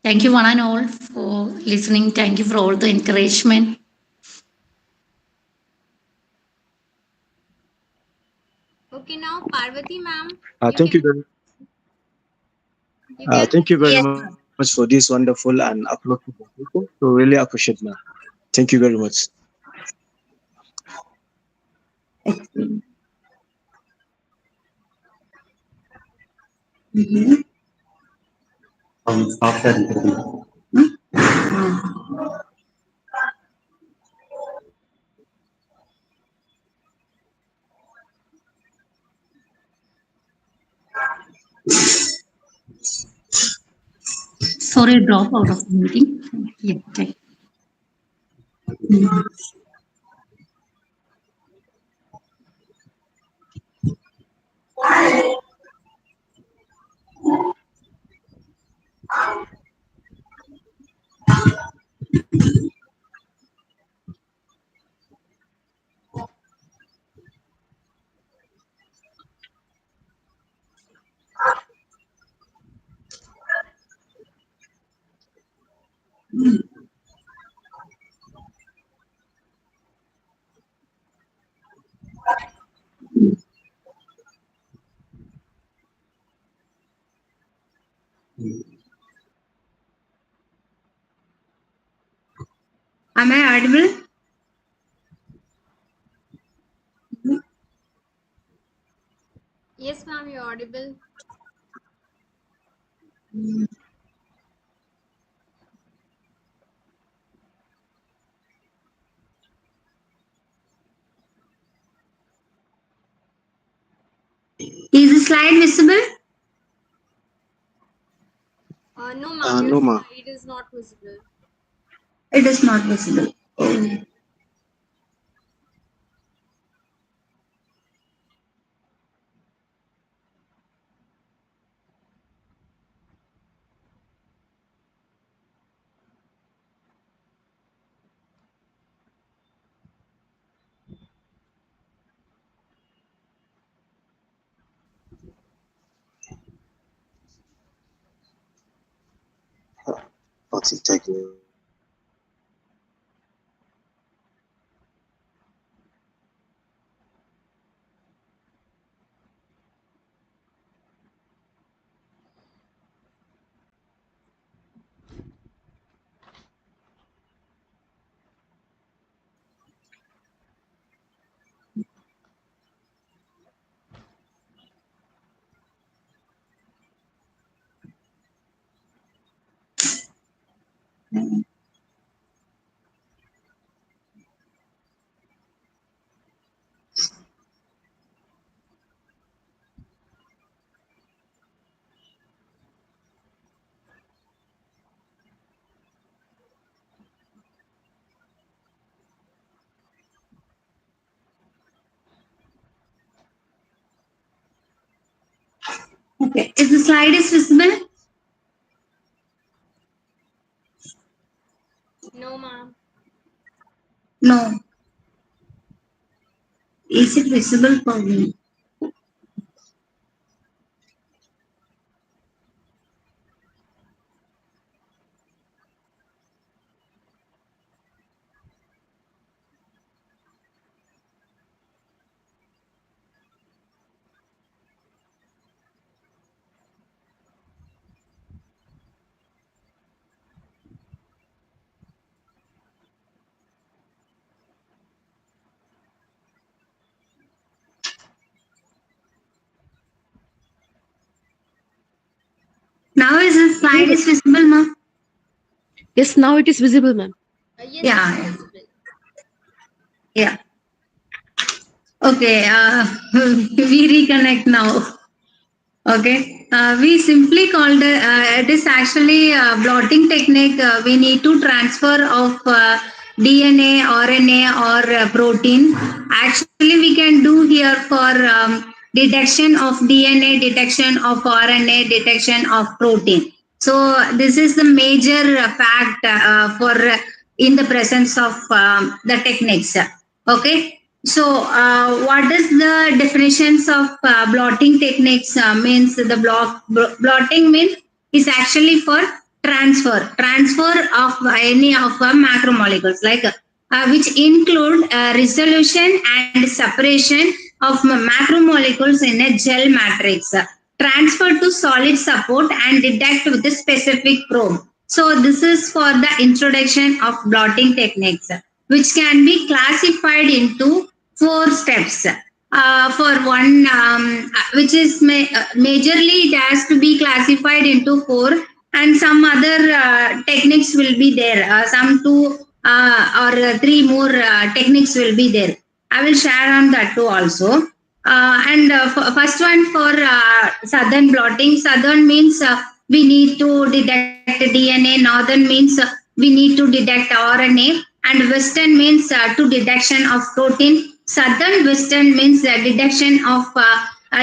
Thank you, one and all, for listening. Thank you for all the encouragement. Okay, now Parvati, ma'am. Thank you very Yes. much for this wonderful and uplifting presentation. So really appreciate that. Thank you very much. Mhm. After Sorry, drop out of the meeting. Yeah, okay. Am I audible? Yes, ma'am, you're audible. Is the slide visible? No, ma'am, your No, ma. slide is not visible. It is not visible. Oh. What's it taking? Okay. Is the slide is visible? No, ma'am. No. Is it visible for me? Now is the slide is visible, ma'am? Yes, now it is visible, ma'am. Yes, Yeah, ma'am, yeah. visible. Yeah. Okay. We reconnect now. Okay. We simply called it is actually a blotting technique. We need to transfer of DNA, RNA, or protein. Actually, we can do here for detection of DNA, detection of RNA, detection of protein. So this is the major fact for in the presence of the techniques. Okay. So, what is the definitions of blotting techniques? Means the blotting means is actually for transfer of any of macromolecules, like which include resolution and separation of macromolecules in a gel matrix, transfer to solid support and detect with a specific probe. So, this is for the introduction of blotting techniques, which can be classified into 4 steps. For one, which is majorly it has to be classified into 4, and some other techniques will be there. Some 2 or 3 more techniques will be there. I will share on that too also. And first one for southern blotting. Southern means we need to detect DNA, northern means we need to detect RNA, and western means to detection of protein. Southern western means detection of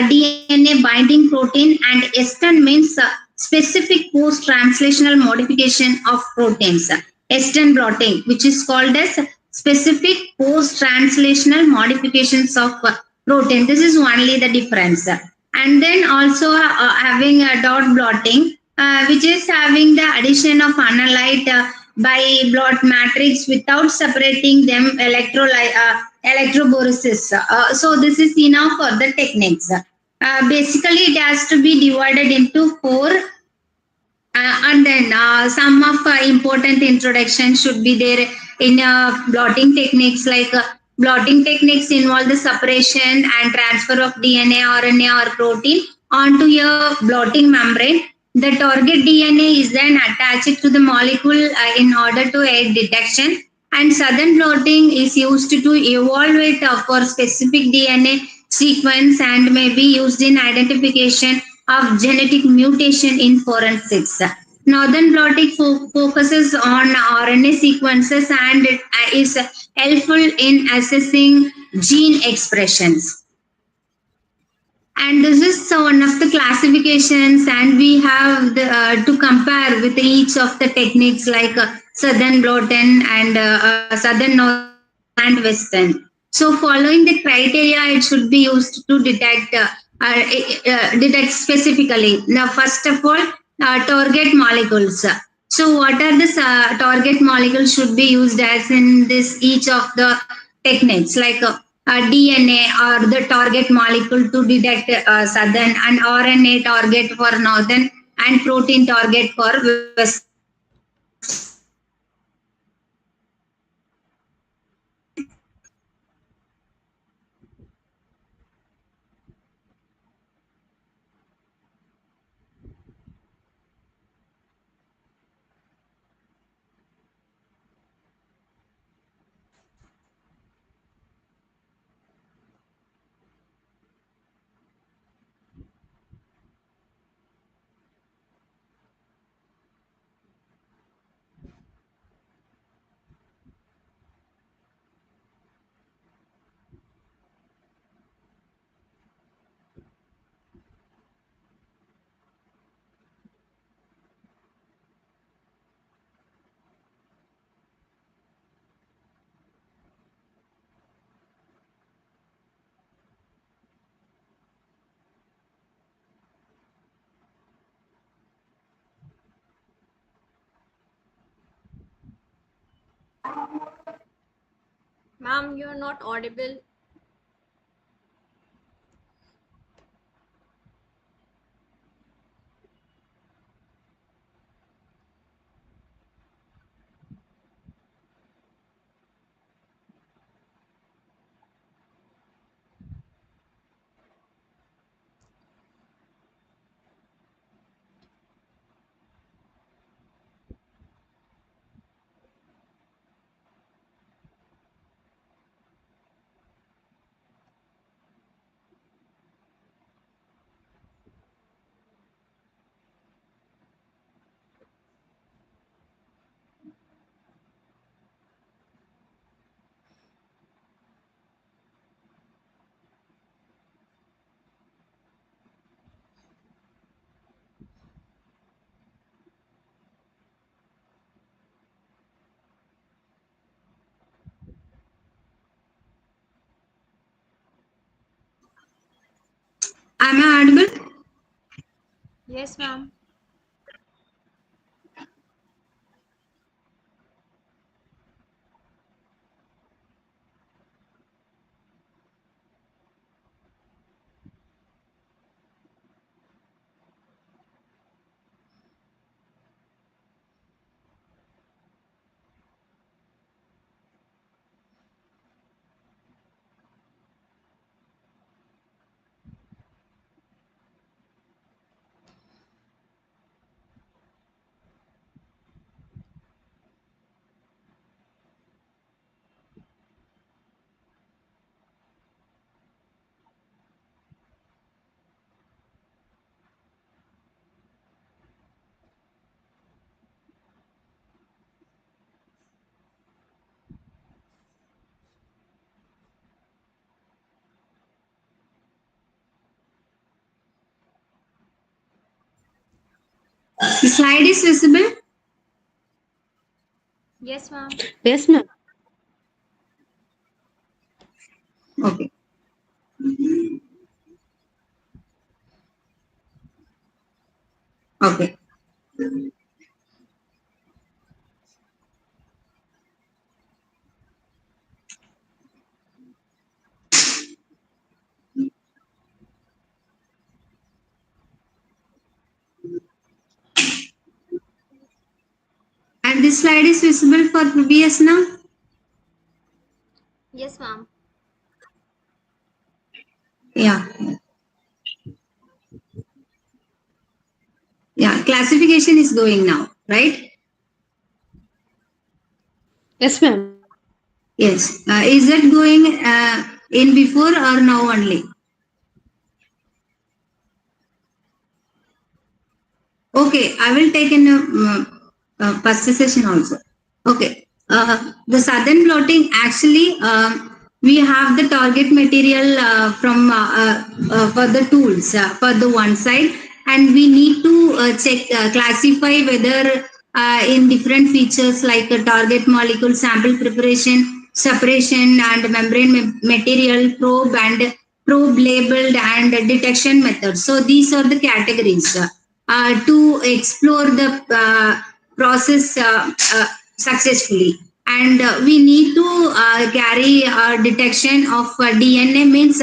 DNA binding protein, and eastern means specific post translational modification of proteins. Eastern blotting, which is called as specific post translational modifications of protein. This is only the difference. And then also having a dot blotting, which is having the addition of analyte by blot matrix without separating them electrophoresis. So this is enough for the techniques. Basically, it has to be divided into four, and then some of important introduction should be there in blotting techniques. Like blotting techniques involve the separation and transfer of DNA, RNA, or protein onto a blotting membrane. The target DNA is then attached to the molecule in order to aid detection. And southern blotting is used to evaluate for specific DNA sequence and may be used in identification of genetic mutation in forensics. Northern blotting focuses on RNA sequences and is helpful in assessing gene expressions. And this is one of the classifications, and we have to compare with each of the techniques like southern blotting and southern, northern, and western. So following the criteria, it should be used to detect specifically. Now, first of all, target molecules. So what are the target molecules should be used as in this each of the techniques, like DNA or the target molecule to detect southern, and RNA target for northern, and protein target for western. Ma'am, you're not audible. Am I audible? Yes, ma'am. The slide is visible? Yes, ma'am. Yes, ma'am. Okay. Okay. And this slide is visible for previous now? Yes, ma'am. Yeah. Yeah, classification is going now, right? Yes, ma'am. Yes. Is that going in before or now only? Okay, I will take in first session also. Okay. The southern blotting actually we have the target material from for the tools for the one side, and we need to check classify whether in different features like target molecule, sample preparation, separation, and membrane material, probe and probe labeled, and detection methods. So these are the categories to explore the process successfully. And we need to carry detection of DNA means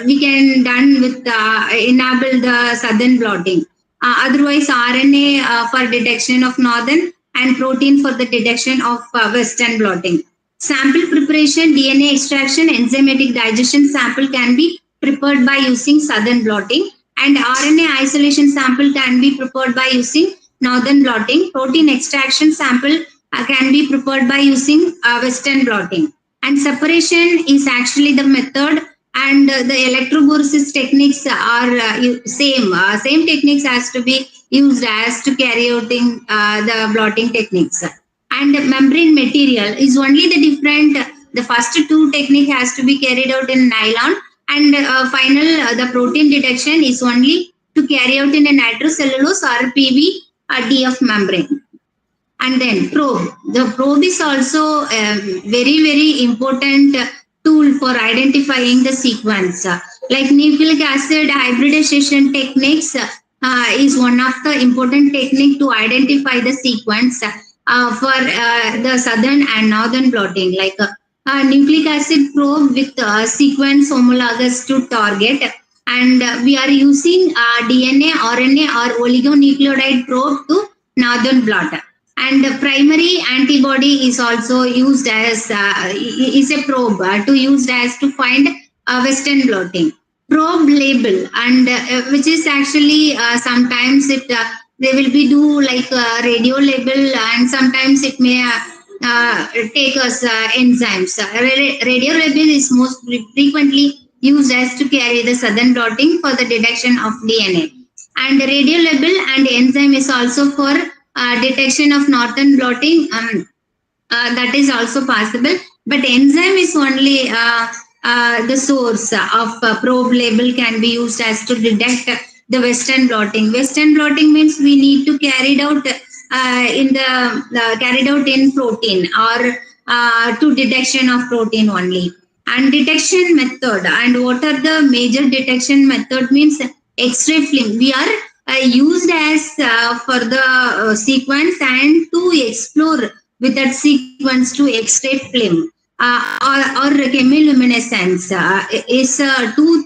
we can done with enable the southern blotting. Otherwise, RNA for detection of northern, and protein for the detection of western blotting. Sample preparation, DNA extraction, enzymatic digestion sample can be prepared by using southern blotting, and RNA isolation sample can be prepared by using northern blotting. Protein extraction sample can be prepared by using western blotting. And separation is actually the method, and the electrophoresis techniques are same. Same techniques has to be used as to carry out in the blotting techniques. And membrane material is only the different. The first two technique has to be carried out in nylon, and final the protein detection is only to carry out in a nitrocellulose or PV DF membrane. And then probe. The probe is also a very important tool for identifying the sequence. Like nucleic acid hybridization techniques is one of the important technique to identify the sequence for the southern and northern blotting. Like nucleic acid probe with sequence homologous to target, and we are using DNA, RNA, or oligonucleotide probe to northern blot. And primary antibody is also used as is a probe to used as to find western blotting. Probe label, and which is actually sometimes it they will be do like radio label, and sometimes it may take us enzymes. Radio label is most frequently used as to carry the southern blotting for the detection of DNA. And radio label and enzyme is also for detection of northern blotting. That is also possible, but enzyme is only the source of probe label can be used as to detect the western blotting. Western blotting means we need to carried out carried out in protein, or to detection of protein only. And detection method, and what are the major detection method means X-ray film. We are used as for the sequence, and to explore with that sequence to X-ray film or chemiluminescence is two